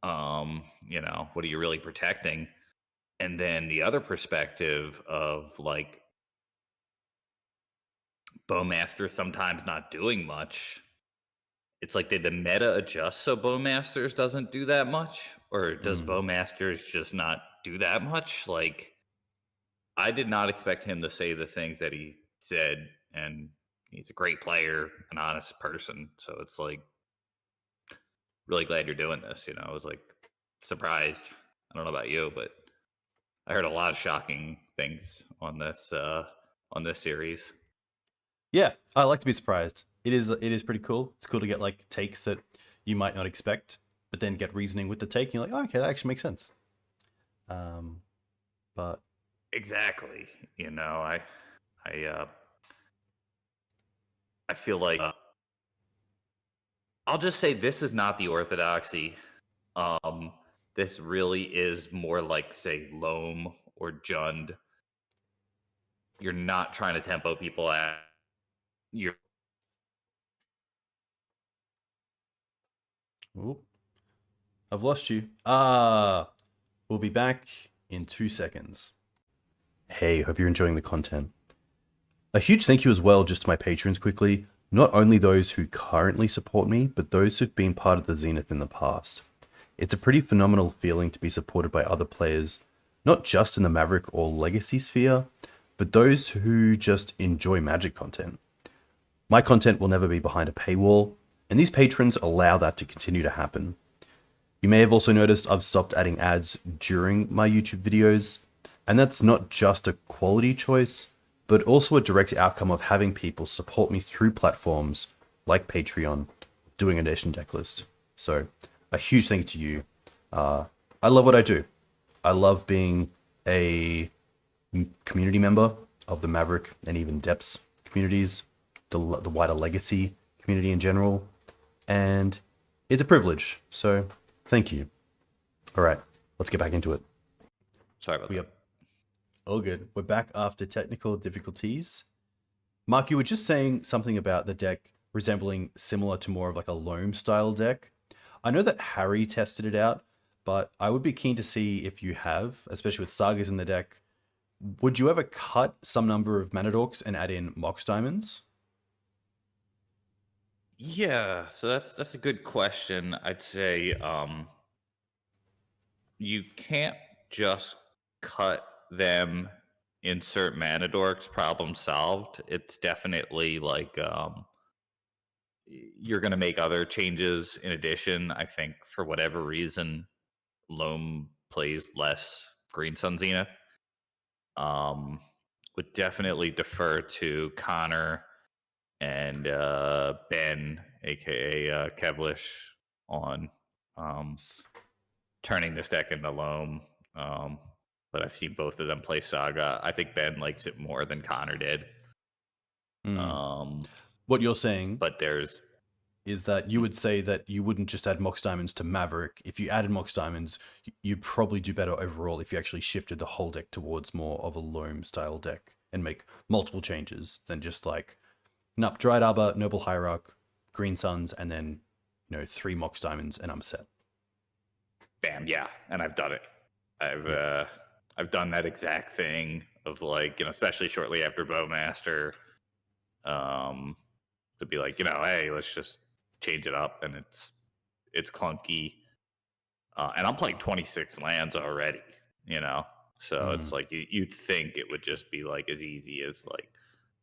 What are you really protecting? And then the other perspective of like Bowmaster sometimes not doing much. It's like, did the meta adjust so Bowmasters doesn't do that much? Or does Bowmasters just not do that much? Like, I did not expect him to say the things that he said, and he's a great player, an honest person. So it's like, really glad you're doing this. I was like surprised. I don't know about you, but I heard a lot of shocking things on this series. Yeah, I like to be surprised. It is pretty cool. It's cool to get like takes that you might not expect, but then get reasoning with the take. And you're like, oh, okay, that actually makes sense. But Exactly. I feel like I'll just say this is not the orthodoxy. This really is more like, say, Loam or Jund. You're not trying to tempo people out. You're Oop, I've lost you. We'll be back in 2 seconds. Hey, hope you're enjoying the content. A huge thank you as well just to my patrons quickly, not only those who currently support me, but those who've been part of the Zenith in the past. It's a pretty phenomenal feeling to be supported by other players, not just in the Maverick or Legacy sphere, but those who just enjoy Magic content. My content will never be behind a paywall, and these patrons allow that to continue to happen. You may have also noticed I've stopped adding ads during my YouTube videos, and that's not just a quality choice, but also a direct outcome of having people support me through platforms like Patreon, doing a nation decklist. So a huge thank you to you. I love what I do. I love being a community member of the Maverick and even Depths communities, the wider Legacy community in general, and it's a privilege. So thank you. All right, let's get back into it. sorry about that. All good. We're back after technical difficulties. Mark, you were just saying something about the deck resembling similar to more of like a Loam style deck. I know that Harry tested it out, but I would be keen to see if you have, especially with sagas in the deck. Would you ever cut some number of mana dorks and add in Mox Diamonds? Yeah, so that's a good question. I'd say you can't just cut them, insert mana dorks, problem solved. It's definitely like you're going to make other changes in addition. I think for whatever reason, Loam plays less Green Sun Zenith. Would definitely defer to Connor and Ben, aka Kevlish, on turning this deck into Loam. but I've seen both of them play Saga. I think Ben likes it more than Connor did. What you're saying, but is that you would say that you wouldn't just add Mox Diamonds to Maverick. If you added Mox Diamonds, you'd probably do better overall if you actually shifted the whole deck towards more of a loam style deck and make multiple changes than just like, nope, Dryad Arbor, Noble Hierarch, Green Suns, and then 3 Mox Diamonds, and I'm set. Bam, yeah, and I've done it. I've done that exact thing of like, especially shortly after Bowmaster, to be like, hey, let's just change it up, and it's clunky. And I'm playing 26 lands already, so it's like you'd think it would just be like as easy as like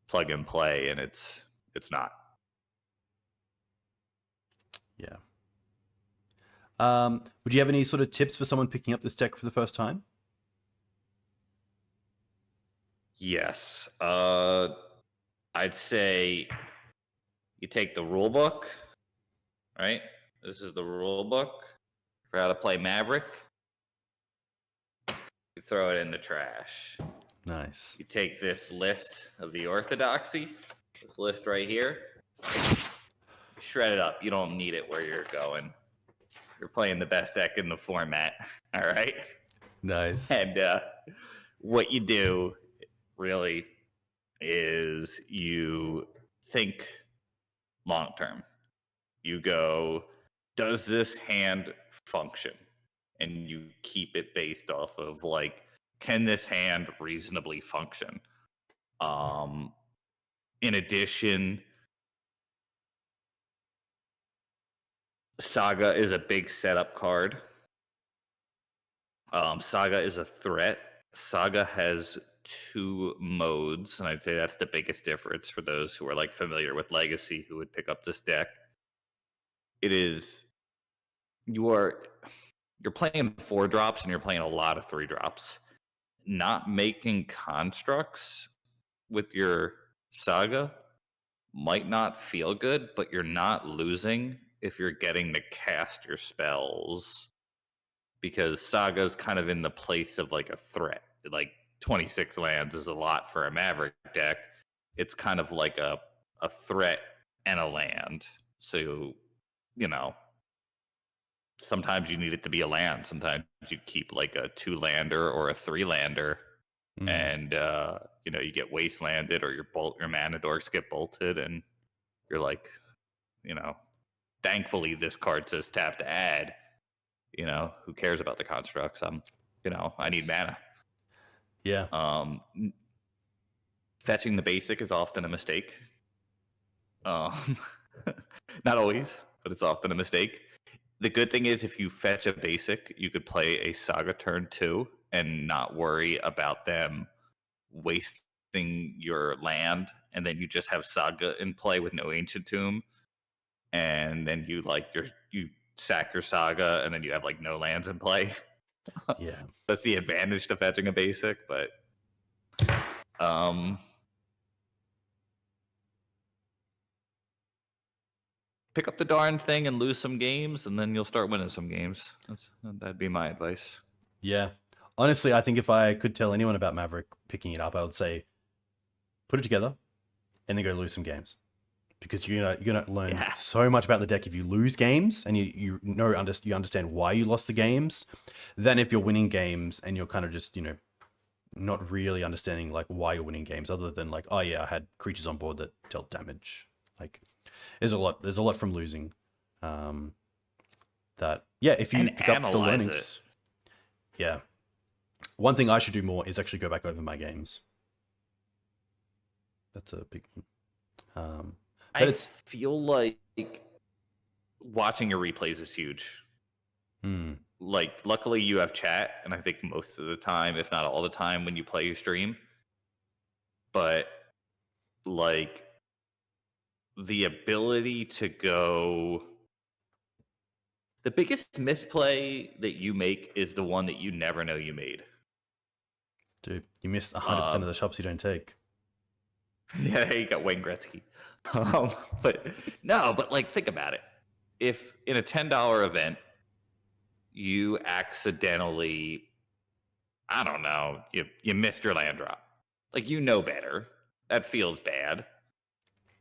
plug and play, and it's not. Yeah. Would you have any sort of tips for someone picking up this deck for the first time? Yes. I'd say you take the rule book, right? This is the rule book for how to play Maverick. You throw it in the trash. Nice. You take this list of the orthodoxy, this list right here, shred it up. You don't need it where you're going. You're playing the best deck in the format, all right? Nice. And what you do really is you think long term. You go, does this hand function? And you keep it based off of like, can this hand reasonably function? In addition, Saga is a big setup card. Saga is a threat. Saga has 2 modes, and I'd say that's the biggest difference for those who are like familiar with Legacy who would pick up this deck. It is you're playing 4 drops and you're playing a lot of 3 drops. Not making constructs with your Saga might not feel good, but you're not losing if you're getting to cast your spells, because Saga's kind of in the place of like a threat. Like 26 lands is a lot for a Maverick deck. It's kind of like a threat and a land. So, sometimes you need it to be a land. Sometimes you keep like a 2-lander or a 3-lander, and you get wastelanded, or your mana dorks get bolted, and you're like, thankfully this card says tap to add. Who cares about the constructs? I need mana. Yeah. Fetching the basic is often a mistake. Not always, but it's often a mistake. The good thing is if you fetch a basic, you could play a Saga turn 2 and not worry about them wasting your land, and then you just have Saga in play with no Ancient Tomb, and then you sack your Saga, and then you have like no lands in play. Yeah. That's the advantage to fetching a basic, but pick up the darn thing and lose some games, and then you'll start winning some games. That'd be my advice. Yeah. Honestly, I think if I could tell anyone about Maverick picking it up, I would say put it together and then go lose some games. Because you're gonna learn so much about the deck if you lose games and you understand why you lost the games, than if you're winning games and you're kind of just not really understanding like why you're winning games, other than like, oh yeah, I had creatures on board that dealt damage. Like there's a lot from losing. That if you pick up the learnings, one thing I should do more is actually go back over my games. That's a big one. I feel like watching your replays is huge. Like, luckily you have chat, and I think most of the time, if not all the time, when you play your stream. But, like, the ability to go... The biggest misplay that you make is the one that you never know you made. Dude, you miss 100% of the shops you don't take. Yeah, you got Wayne Gretzky. But like, think about it. If in a $10 event, you accidentally, I don't know, you missed your land drop. Like, you know better. That feels bad.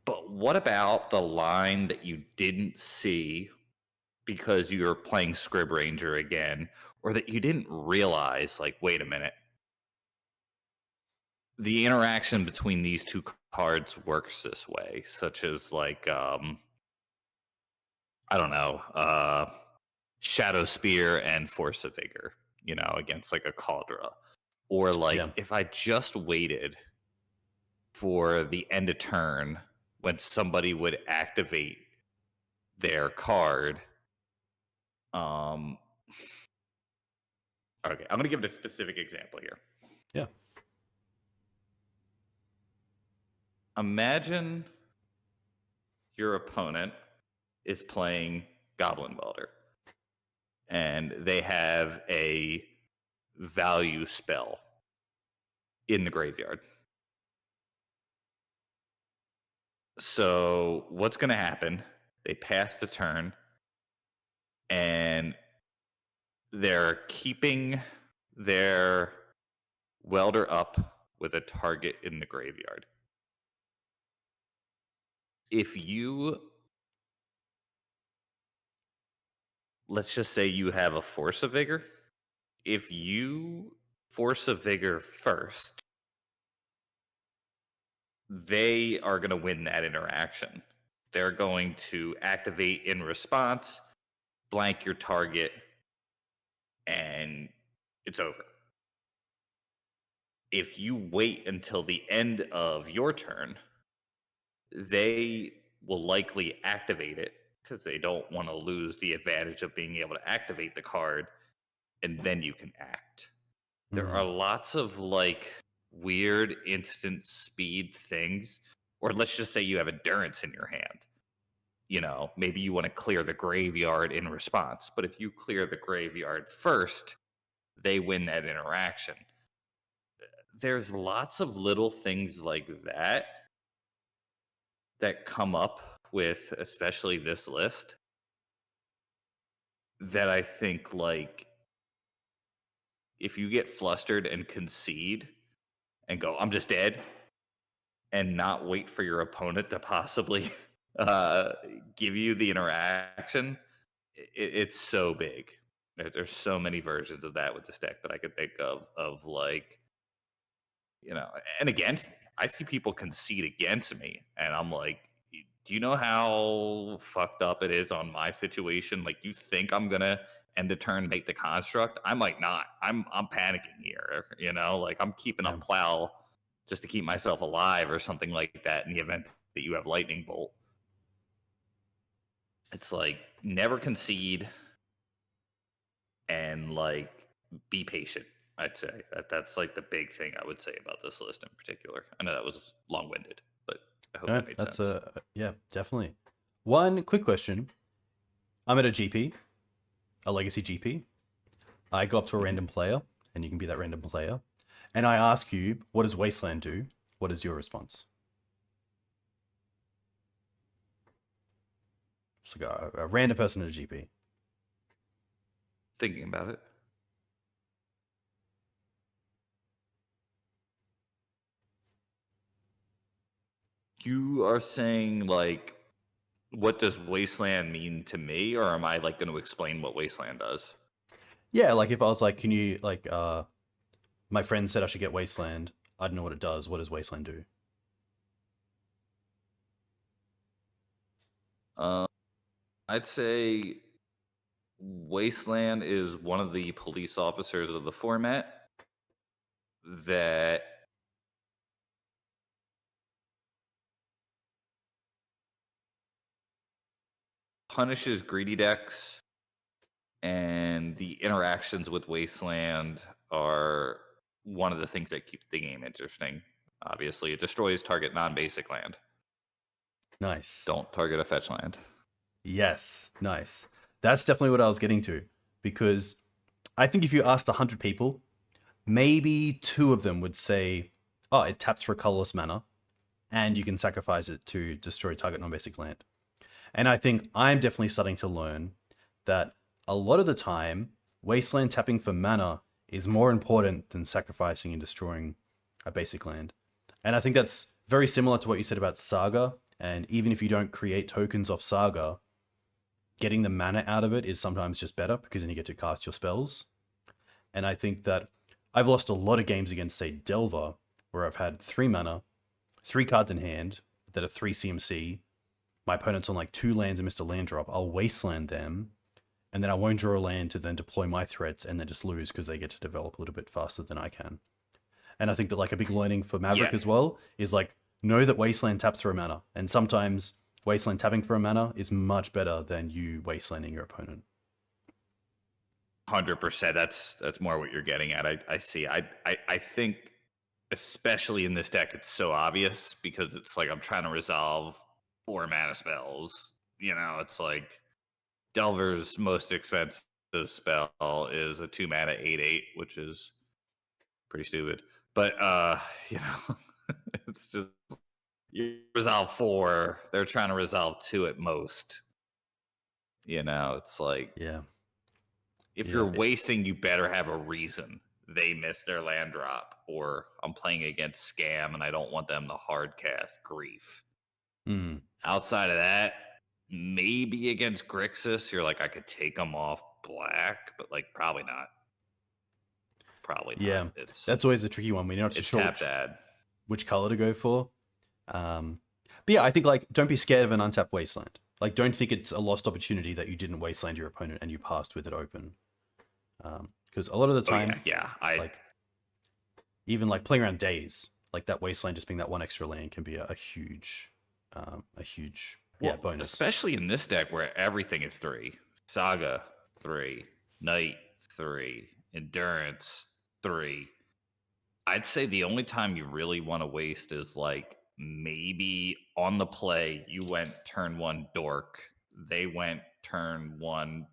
But what about the line that you didn't see because you're playing Scrib Ranger again, or that you didn't realize, like, wait a minute, the interaction between these two cards works this way, such as, like, I don't know, Shadowspear and Force of Vigor, against, like, a Caldra. Or, like, if I just waited for the end of turn when somebody would activate their card. Okay, I'm going to give it a specific example here. Yeah. Imagine your opponent is playing Goblin Welder, and they have a value spell in the graveyard. So what's going to happen? They pass the turn, and they're keeping their welder up with a target in the graveyard. If you, let's just say you have a Force of Vigor. If you Force of Vigor first, they are going to win that interaction. They're going to activate in response, blank your target, and it's over. If you wait until the end of your turn, they will likely activate it because they don't want to lose the advantage of being able to activate the card, and then you can act. There are lots of, like, weird instant speed things, or let's just say you have endurance in your hand. Maybe you want to clear the graveyard in response, but if you clear the graveyard first, they win that interaction. There's lots of little things like that come up with, especially this list, that I think, like, if you get flustered and concede and go, I'm just dead, and not wait for your opponent to possibly give you the interaction, it's so big. There's so many versions of that with this deck that I could think of, like, and against me. I see people concede against me, and I'm like, do you know how fucked up it is on my situation? Like, you think I'm gonna end a turn, make the construct? I might not. I'm panicking here. Like, I'm keeping a plow just to keep myself alive or something like that in the event that you have lightning bolt. It's like, never concede and, like, be patient. I'd say that's like the big thing I would say about this list in particular. I know that was long-winded, but I hope that made sense. Yeah, definitely. One quick question. I'm at a GP, a Legacy GP. I go up to a random player, and you can be that random player, and I ask you, what does Wasteland do? What is your response? It's like a random person at a GP. Thinking about it. You are saying, like, what does Wasteland mean to me, or am I, like, going to explain what Wasteland does? Yeah, like, if I was like, can you, like, my friend said I should get Wasteland. I don't know what it does. What does Wasteland do? I'd say Wasteland is one of the police officers of the format that punishes greedy decks, and the interactions with Wasteland are one of the things that keeps the game interesting. Obviously, it destroys target non-basic land. Nice. Don't target a fetch land. Yes, nice. That's definitely what I was getting to, because I think if you asked 100 people, maybe 2 of them would say, oh, it taps for a colorless mana, and you can sacrifice it to destroy target non-basic land. And I think I'm definitely starting to learn that a lot of the time, Wasteland tapping for mana is more important than sacrificing and destroying a basic land. And I think that's very similar to what you said about Saga. And even if you don't create tokens off Saga, getting the mana out of it is sometimes just better because then you get to cast your spells. And I think that I've lost a lot of games against, say, Delver, where I've had 3 mana, 3 cards in hand that are 3 CMC. My opponent's on like 2 lands and missed a land drop. I'll Wasteland them, and then I won't draw a land to then deploy my threats and then just lose because they get to develop a little bit faster than I can. And I think that like a big learning for Maverick as well is like, know that Wasteland taps for a mana. And sometimes Wasteland tapping for a mana is much better than you Wastelanding your opponent. 100%. That's more what you're getting at. I see. I think, especially in this deck, it's so obvious because it's like I'm trying to resolve 4 mana spells. You know, it's like Delver's most expensive spell is a 2 mana 8/8, which is pretty stupid. But you know, it's just you resolve 4. They're trying to resolve 2 at most. You know, it's like if you're wasting, you better have a reason. They missed their land drop, or I'm playing against Scam and I don't want them to hard cast Grief. Outside of that, maybe against Grixis, you're like, I could take them off black, but like probably not. Probably not. Yeah, that's always a tricky one. We're not sure which color to go for. But yeah, I think like don't be scared of an untapped Wasteland. Like don't think it's a lost opportunity that you didn't Wasteland your opponent and you passed with it open. Because a lot of the time, like even like playing around days, like that Wasteland just being that 1 extra land can be a huge bonus. Especially in this deck where everything is 3. Saga 3, Night 3, Endurance 3. I'd say the only time you really want to waste is like maybe on the play you went turn 1 Dork, they went turn 1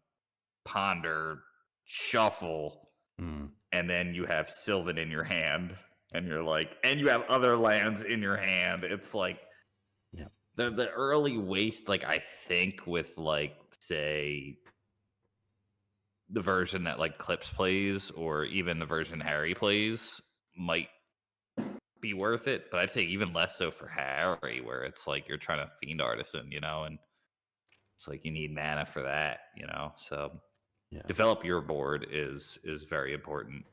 Ponder, Shuffle, and then you have Sylvan in your hand, and you're like, and you have other lands in your hand. It's like, the early waste, like I think with like say the version that like Clips plays, or even the version Harry plays, might be worth it. But I'd say even less so for Harry, where it's like you're trying to Fiend Artisan, you know, and it's like you need mana for that, you know. So develop your board is very important.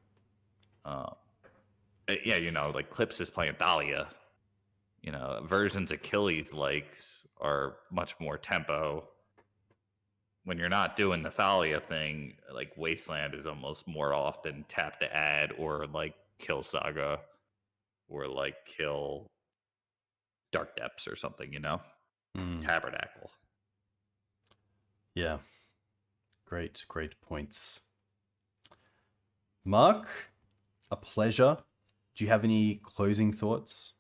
Yeah, you know, like Clips is playing Thalia. You know, versions Achilles likes are much more tempo. When you're not doing the Thalia thing, like Wasteland is almost more often tap to add, or like kill Saga, or like kill Dark Depths or something, you know? Tabernacle. Yeah. Great points. Mark, a pleasure. Do you have any closing thoughts?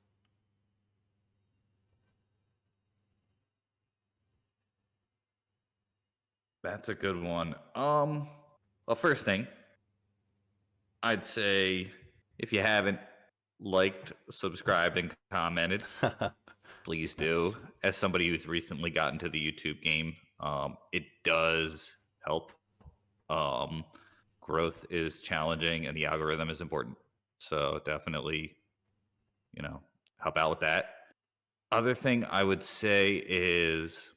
That's a good one. Well, first thing, I'd say if you haven't liked, subscribed, and commented, please do. Nice. As somebody who's recently gotten to the YouTube game, it does help. Growth is challenging, and the algorithm is important. So definitely, you know, help out with that. Other thing I would say is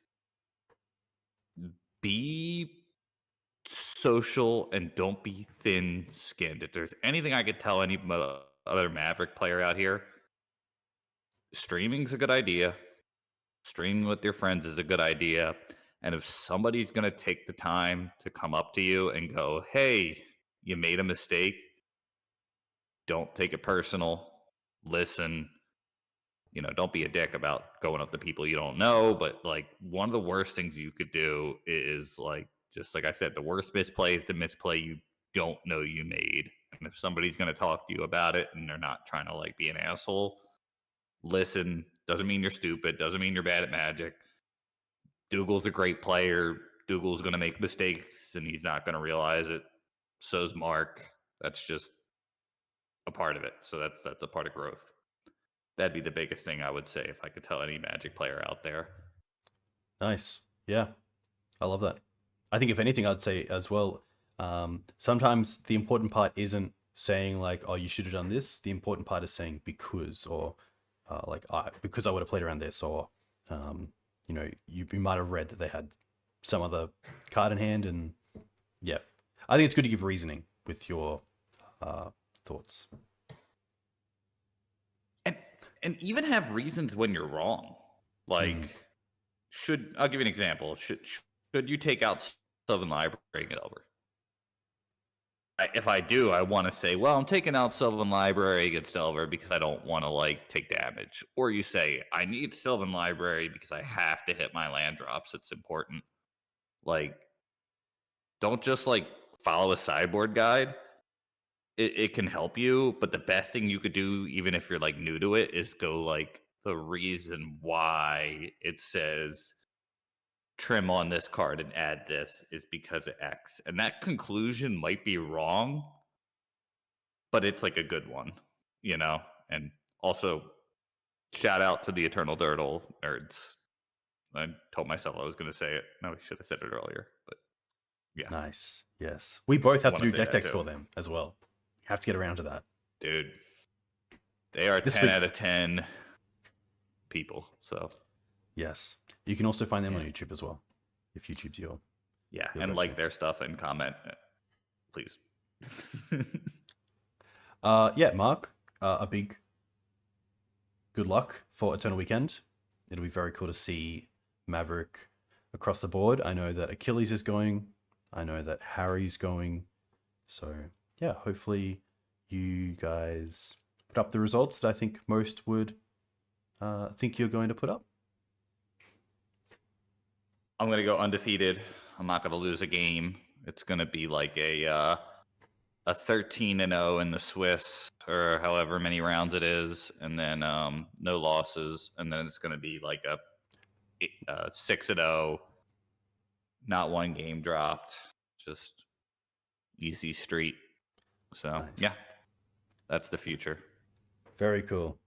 be social and don't be thin-skinned. If there's anything I could tell any other Maverick player out here, streaming's a good idea. Streaming with your friends is a good idea. And if somebody's going to take the time to come up to you and go, hey, you made a mistake, don't take it personal. Listen. You know, don't be a dick about going up to people you don't know. But like, one of the worst things you could do is like, just like I said, the worst misplay is the misplay you don't know you made. And if somebody's going to talk to you about it and they're not trying to like be an asshole, listen. Doesn't mean you're stupid. Doesn't mean you're bad at Magic. Dougal's a great player. Dougal's going to make mistakes and he's not going to realize it. So's Mark. That's just a part of it. So that's a part of growth. That'd be the biggest thing I would say if I could tell any Magic player out there. Nice. Yeah. I love that. I think if anything, I'd say as well, sometimes the important part isn't saying like, oh, you should have done this. The important part is saying because, or because I would have played around this, or you might have read that they had some other card in hand, and yeah, I think it's good to give reasoning with your thoughts. And even have reasons when you're wrong. Like, I'll give you an example. Should you take out Sylvan Library and get over? If I do, I want to say, well, I'm taking out Sylvan Library against Delver because I don't want to like take damage. Or you say, I need Sylvan Library because I have to hit my land drops. It's important. Like, don't just like follow a sideboard guide. It can help you, but the best thing you could do, even if you're like new to it, is go like the reason why it says trim on this card and add this is because of X. And that conclusion might be wrong, but it's like a good one, And also, shout out to the Eternal Dirtle nerds. I told myself I was going to say it. No, we should have said it earlier, but yeah. Nice. Yes. We both have to do deck decks for them as well. Have to get around to that. Dude, they are 10 out of 10 people, so. Yes. You can also find them on YouTube as well, if YouTube's your... Yeah, and like their stuff and comment, please. Mark, a big good luck for Eternal Weekend. It'll be very cool to see Maverick across the board. I know that Achilles is going. I know that Harry's going. So, yeah, hopefully you guys put up the results that I think most would think you're going to put up. I'm going to go undefeated. I'm not going to lose a game. It's going to be like a 13-0 in the Swiss, or however many rounds it is, and then no losses, and then it's going to be like a 6-0, not one game dropped, just easy street. So nice. Yeah, that's the future. Very cool.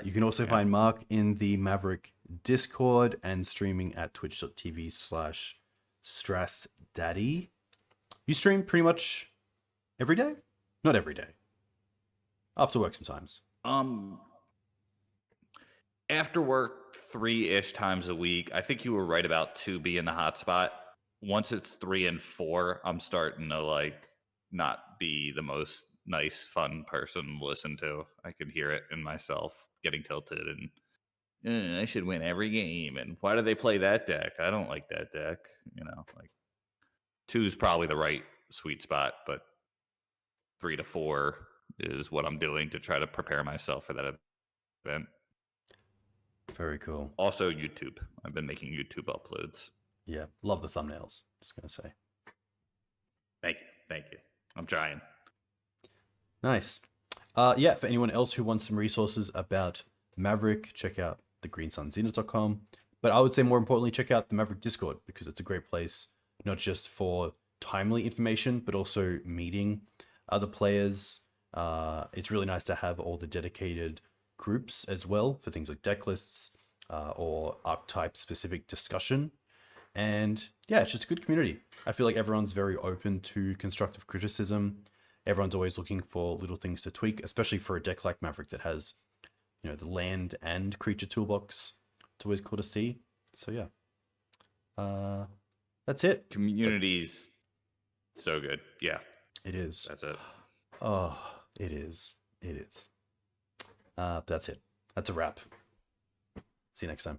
You can also find Mark in the Maverick Discord and streaming at twitch.tv/StrassDaddy. You stream pretty much every day? Not every day. After work sometimes. After work 3-ish times a week. I think you were right about 2 being the hotspot. Once it's 3 and 4, I'm starting to like not be the most nice, fun person to listen to. I could hear it in myself getting tilted and I should win every game. And why do they play that deck? I don't like that deck. Like 2 is probably the right sweet spot, but 3 to 4 is what I'm doing to try to prepare myself for that event. Very cool. Also YouTube. I've been making YouTube uploads. Yeah, love the thumbnails. Just gonna say. Thank you. I'm trying. Nice. For anyone else who wants some resources about Maverick, check out thegreensonzenith.com. But I would say more importantly, check out the Maverick Discord, because it's a great place, not just for timely information, but also meeting other players. It's really nice to have all the dedicated groups as well for things like deck lists or archetype specific discussion. And yeah, it's just a good community. I feel like everyone's very open to constructive criticism. Everyone's always looking for little things to tweak, especially for a deck like Maverick that has, the land and creature toolbox. It's always cool to see. So yeah, that's it. Community's so good. Yeah, it is. That's it. Oh, it is. But that's it. That's a wrap. See you next time.